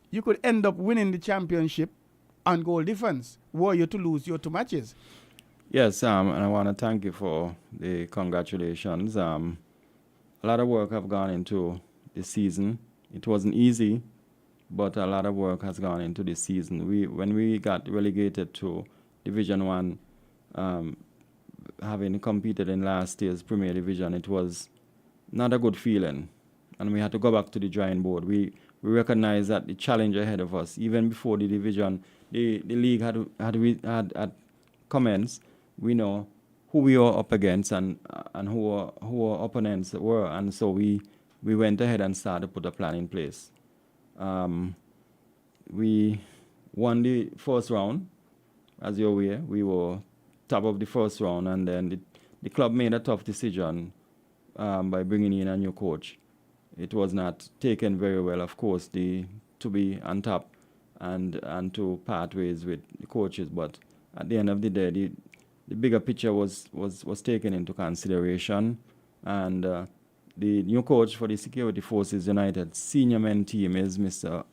you could end up winning the championship on goal difference, were you to lose your 2 matches. Yes, and I want to thank you for the congratulations. A lot of work have gone into this season. It wasn't easy, but a lot of work has gone into this season. When we got relegated to Division 1, having competed in last year's Premier Division, it was not a good feeling, and we had to go back to the drawing board. We recognized that the challenge ahead of us, even before the division, the league had commenced. We know who we are up against and who our opponents were, and so we went ahead and started to put a plan in place. We won the first round. As you're aware, we were top of the first round, and then the club made a tough decision by bringing in a new coach. It was not taken very well, of course, to be on top and to part ways with the coaches. But at the end of the day, the bigger picture was taken into consideration, and the new coach for the Security Forces United senior men team is Mr.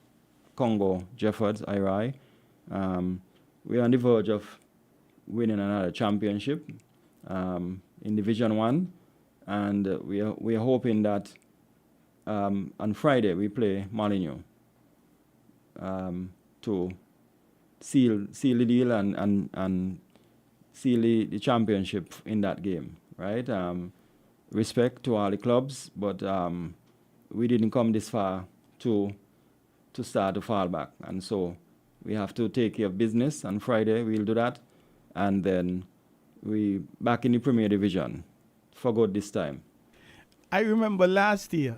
Congo Jeffords, IRI. We're on the verge of winning another championship in Division 1, and we are hoping that on Friday we play Molineux to seal the deal and seal the championship in that game, right? Respect to all the clubs, but we didn't come this far to start to fall back, and so we have to take care of business. On Friday we'll do that, and then we back in the Premier Division for good this time. I remember last year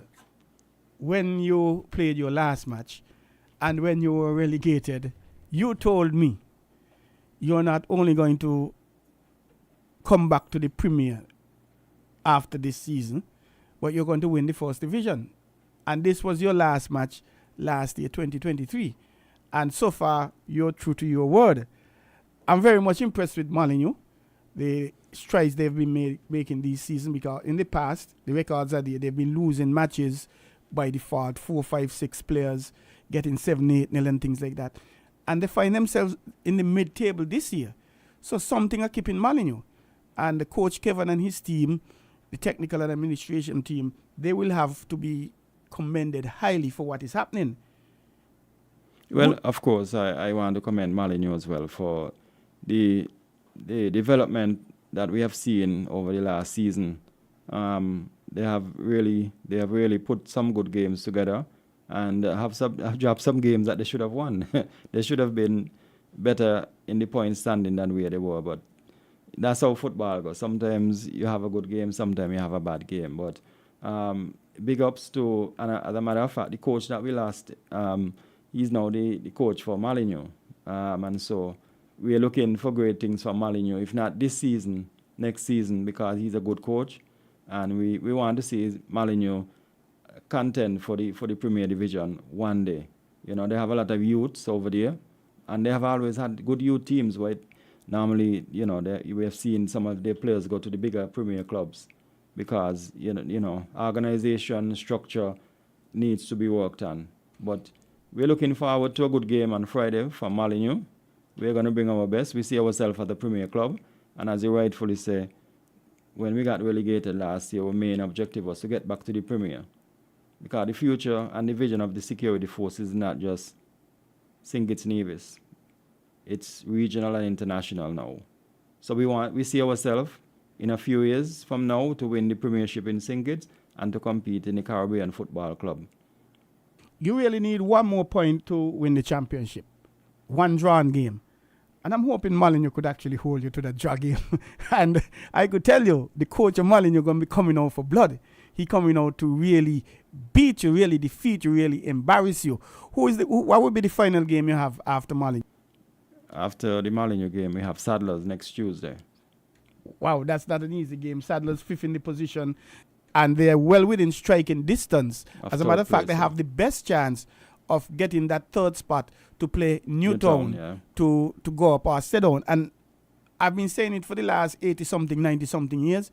when you played your last match and when you were relegated, you told me you're not only going to come back to the Premier after this season, but you're going to win the first division. And this was your last match last year, 2023. And so far, you're true to your word. I'm very much impressed with Molyneux, the strides they've been making this season, because in the past, the records are there. They've been losing matches by default, 4, 5, 6 players getting 7, 8 nil and things like that. And they find themselves in the mid-table this year. So something are keeping Molyneux. And the coach Kevin and his team, the technical and administration team, they will have to be commended highly for what is happening. Well, of course, I want to commend Molyneux as well for the development that we have seen over the last season. They have really put some good games together, and have dropped some games that they should have won. They should have been better in the point standing than where they were, but that's how football goes. Sometimes you have a good game, sometimes you have a bad game. But big ups to, and as a matter of fact, the coach that we lost, he's now the coach for Molyneux. And so we're looking for great things from Molyneux, if not this season, next season, because he's a good coach. And we want to see Molyneux contend for the Premier Division one day. You know, they have a lot of youths over there, and they have always had good youth teams where normally, you know, we have seen some of their players go to the bigger Premier clubs because, you know, organization, structure needs to be worked on. But we're looking forward to a good game on Friday for Molyneux. We're going to bring our best. We see ourselves at the Premier club. And as you rightfully say, when we got relegated last year, our main objective was to get back to the Premier. Because the future and the vision of the security force is not just St. Kitts Nevis. It's regional and international now. So we see ourselves in a few years from now to win the Premiership in St. Kitts and to compete in the Caribbean Football Club. You really need one more point to win the championship. One drawn game. And I'm hoping Molyneux could actually hold you to that draw game. And I could tell you, the coach of Molyneux going to be coming out for blood. He coming out to really beat you, really defeat you, really embarrass you. What would be the final game you have after Molyneux? After the Molyneux game, we have Sadlers next Tuesday. Wow, that's not an easy game. Sadlers fifth in the position, and they're well within striking distance. As a matter of fact, they have the best chance of getting that third spot to play Newtown, yeah, to go up or sit down. And I've been saying it for the last 80-something, 90-something years.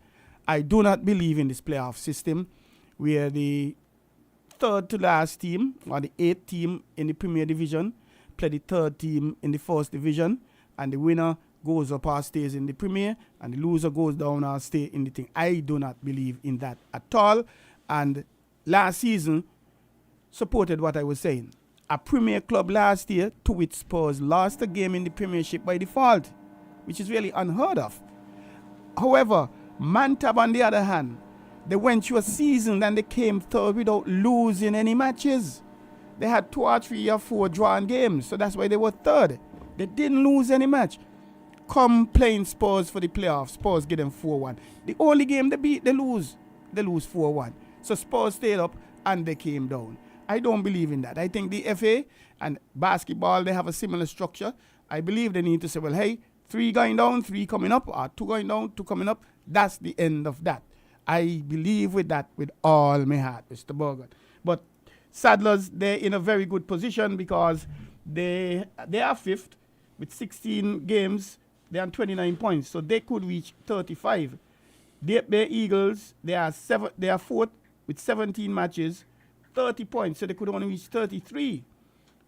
I do not believe in this playoff system where the third to last team or the 8th team in the Premier Division play the third team in the first division, and the winner goes up or stays in the Premier, and the loser goes down or stay in the thing. I do not believe in that at all. And last season supported what I was saying. A Premier club last year, to which Spurs lost a game in the Premiership by default, which is really unheard of. However, Mantab, on the other hand, they went through a season and they came third without losing any matches. They had 2 or 3 or 4 drawn games, so that's why they were third. They didn't lose any match. Come playing Spurs for the playoffs, Spurs get them 4-1. The only game they beat, they lose. They lose 4-1. So Spurs stayed up and they came down. I don't believe in that. I think the FA and basketball, they have a similar structure. I believe they need to say, well, hey, 3 going down, 3 coming up, or 2 going down, 2 coming up. That's the end of that. I believe with that with all my heart, Mr. Morgan. But Sadlers, they're in a very good position because they are 5th with 16 games. They're on 29 points, so they could reach 35. The Eagles, they are 4th with 17 matches, 30 points, so they could only reach 33.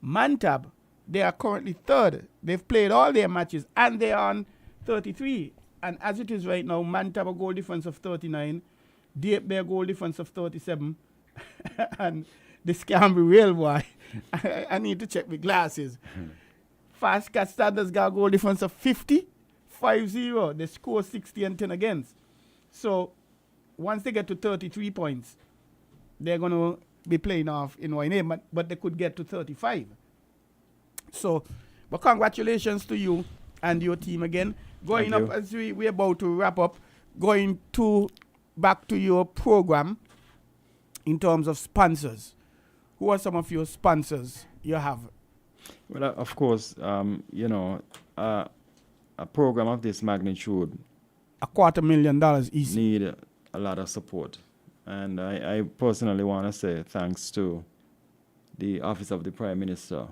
Mantab, they are currently 3rd. They've played all their matches, and they are on 33. And as it is right now, Mantab a goal difference of 39, Deep a goal difference of 37, and this can be real, boy. I need to check my glasses. Fast Cat Standards got a goal difference of 50, 5-0. They score 60 and 10 against. So once they get to 33 points, they're going to be playing off in WINNMedia, but they could get to 35. So, but congratulations to you and your team again. Going Thank up you. as we're about to wrap up, going to back to your program in terms of sponsors. Who are some of your sponsors you have? Well, of course, a program of this magnitude $250,000 easy. need a lot of support. And I personally want to say thanks to the Office of the Prime Minister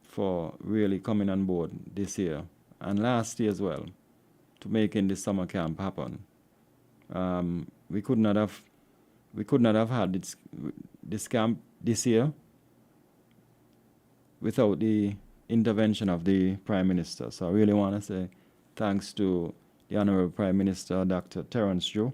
for really coming on board this year and last year as well to making this summer camp happen. We could not have had this camp this year without the intervention of the Prime Minister. So I really want to say thanks to the Honorable Prime Minister, Dr. Terence Joe,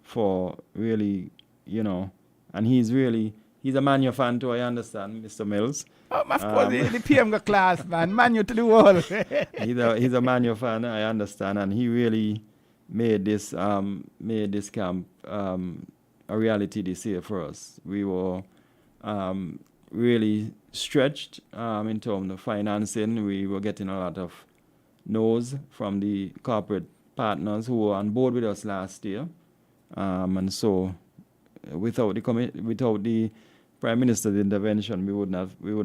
for really, and he's a Man U fan too, I understand, Mr. Mills. Of course, the PM got class, man. Man U to the world. He's a Man U fan, I understand, and he really made this camp a reality this year for us. We were really stretched in terms of financing. We were getting a lot of no's from the corporate partners who were on board with us last year, and so without the Prime Minister's intervention, we would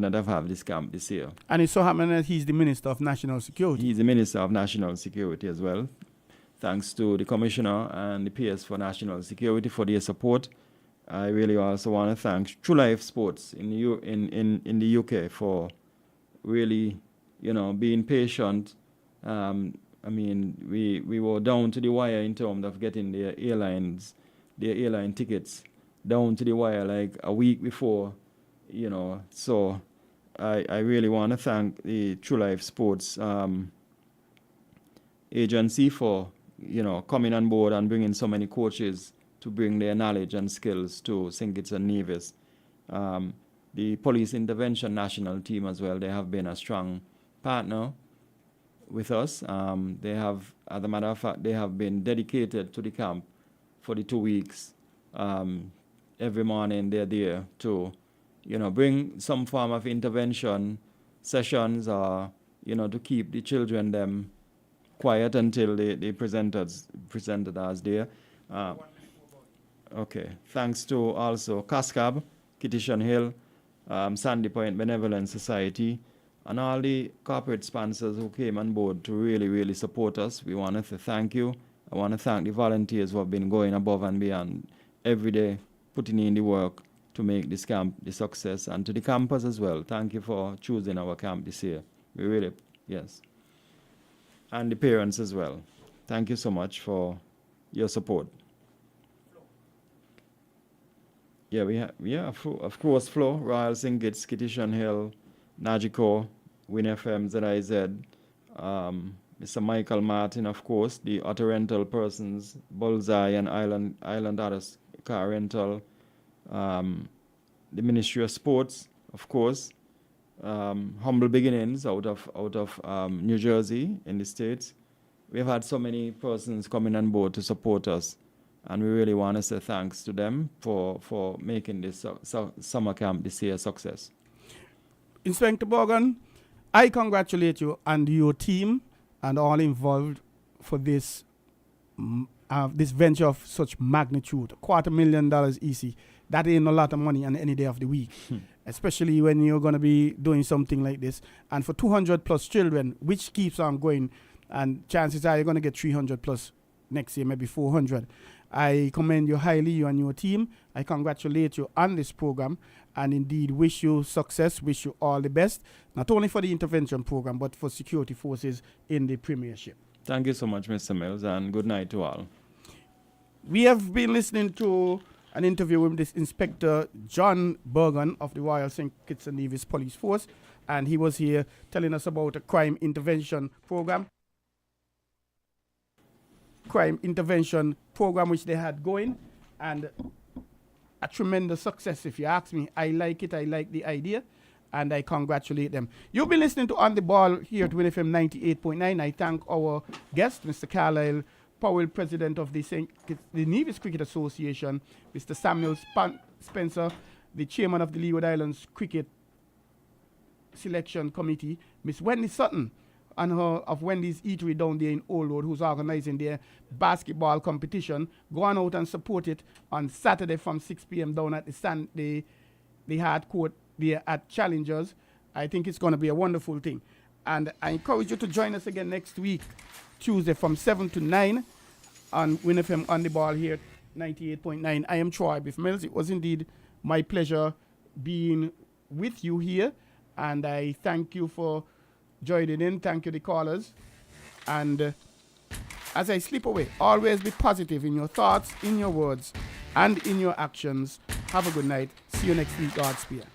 not have had this camp this year. And it so happened that he's the Minister of National Security. He's the Minister of National Security as well. Thanks to the Commissioner and the PS for National Security for their support. I really also want to thank True Life Sports in the UK for really, being patient. We were down to the wire in terms of getting their airline tickets down to the wire like a week before, So I really want to thank the True Life Sports agency for, coming on board and bringing so many coaches to bring their knowledge and skills to St. Kitts and Nevis. The Police Intervention National Team as well, they have been a strong partner with us. They have, as a matter of fact, they have been dedicated to the camp for the 2 weeks. Every morning they're there to, bring some form of intervention sessions or, to keep the children them quiet until they presented us there. Okay. Thanks to also CASCAB, Kittishan Hill, Sandy Point Benevolent Society, and all the corporate sponsors who came on board to really, really support us. We want to thank you. I want to thank the volunteers who have been going above and beyond every day, putting in the work to make this camp the success, and to the campus as well. Thank you for choosing our camp this year. We really, yes. And the parents as well. Thank you so much for your support. Yeah, of course, Flo, Royal St. Kitts, Kittishan Hill, Nagico, WINFM, ZIZ, Mr. Michael Martin, of course, the auto rental persons, Bullseye and Island Autos Car Rental, the Ministry of Sports, of course, Humble Beginnings out of New Jersey in the States. We've had so many persons coming on board to support us, and we really want to say thanks to them for making this summer camp this year a success. Inspector Morgan, I congratulate you and your team and all involved for this venture of such magnitude. $250,000 easy. That ain't a lot of money on any day of the week, especially when you're going to be doing something like this. And for 200 plus children, which keeps on going, and chances are you're going to get 300 plus next year, maybe 400. I commend you highly, you and your team. I congratulate you on this program, and indeed wish you success, wish you all the best, not only for the intervention program, but for security forces in the premiership. Thank you so much, Mr. Mills, and good night to all. We have been listening to an interview with this Inspector John Bergen of the Royal St. Kitts and Nevis Police Force, and he was here telling us about a crime intervention program which they had going, and a tremendous success, if you ask me. I like it. I like the idea, and I congratulate them. You've been listening to On the Ball here at WINFM 98.9. I thank our guest, Mr. Carlisle Powell, President of the Nevis Cricket Association, Mr. Samuel Spencer, the Chairman of the Leeward Islands Cricket Selection Committee, Miss Wendy Sutton, of Wendy's Eatery down there in Old Road, who's organizing their basketball competition. Go on out and support it on Saturday from 6 p.m. down at the hard court there at Challengers. I think it's going to be a wonderful thing. And I encourage you to join us again next week, Tuesday from 7 to 9 on Win FM on the ball here, 98.9. I am Troy Biff Mills. It was indeed my pleasure being with you here. And I thank you for joining in. Thank you, the callers. And as I slip away, always be positive in your thoughts, in your words, and in your actions. Have a good night. See you next week. Godspeed.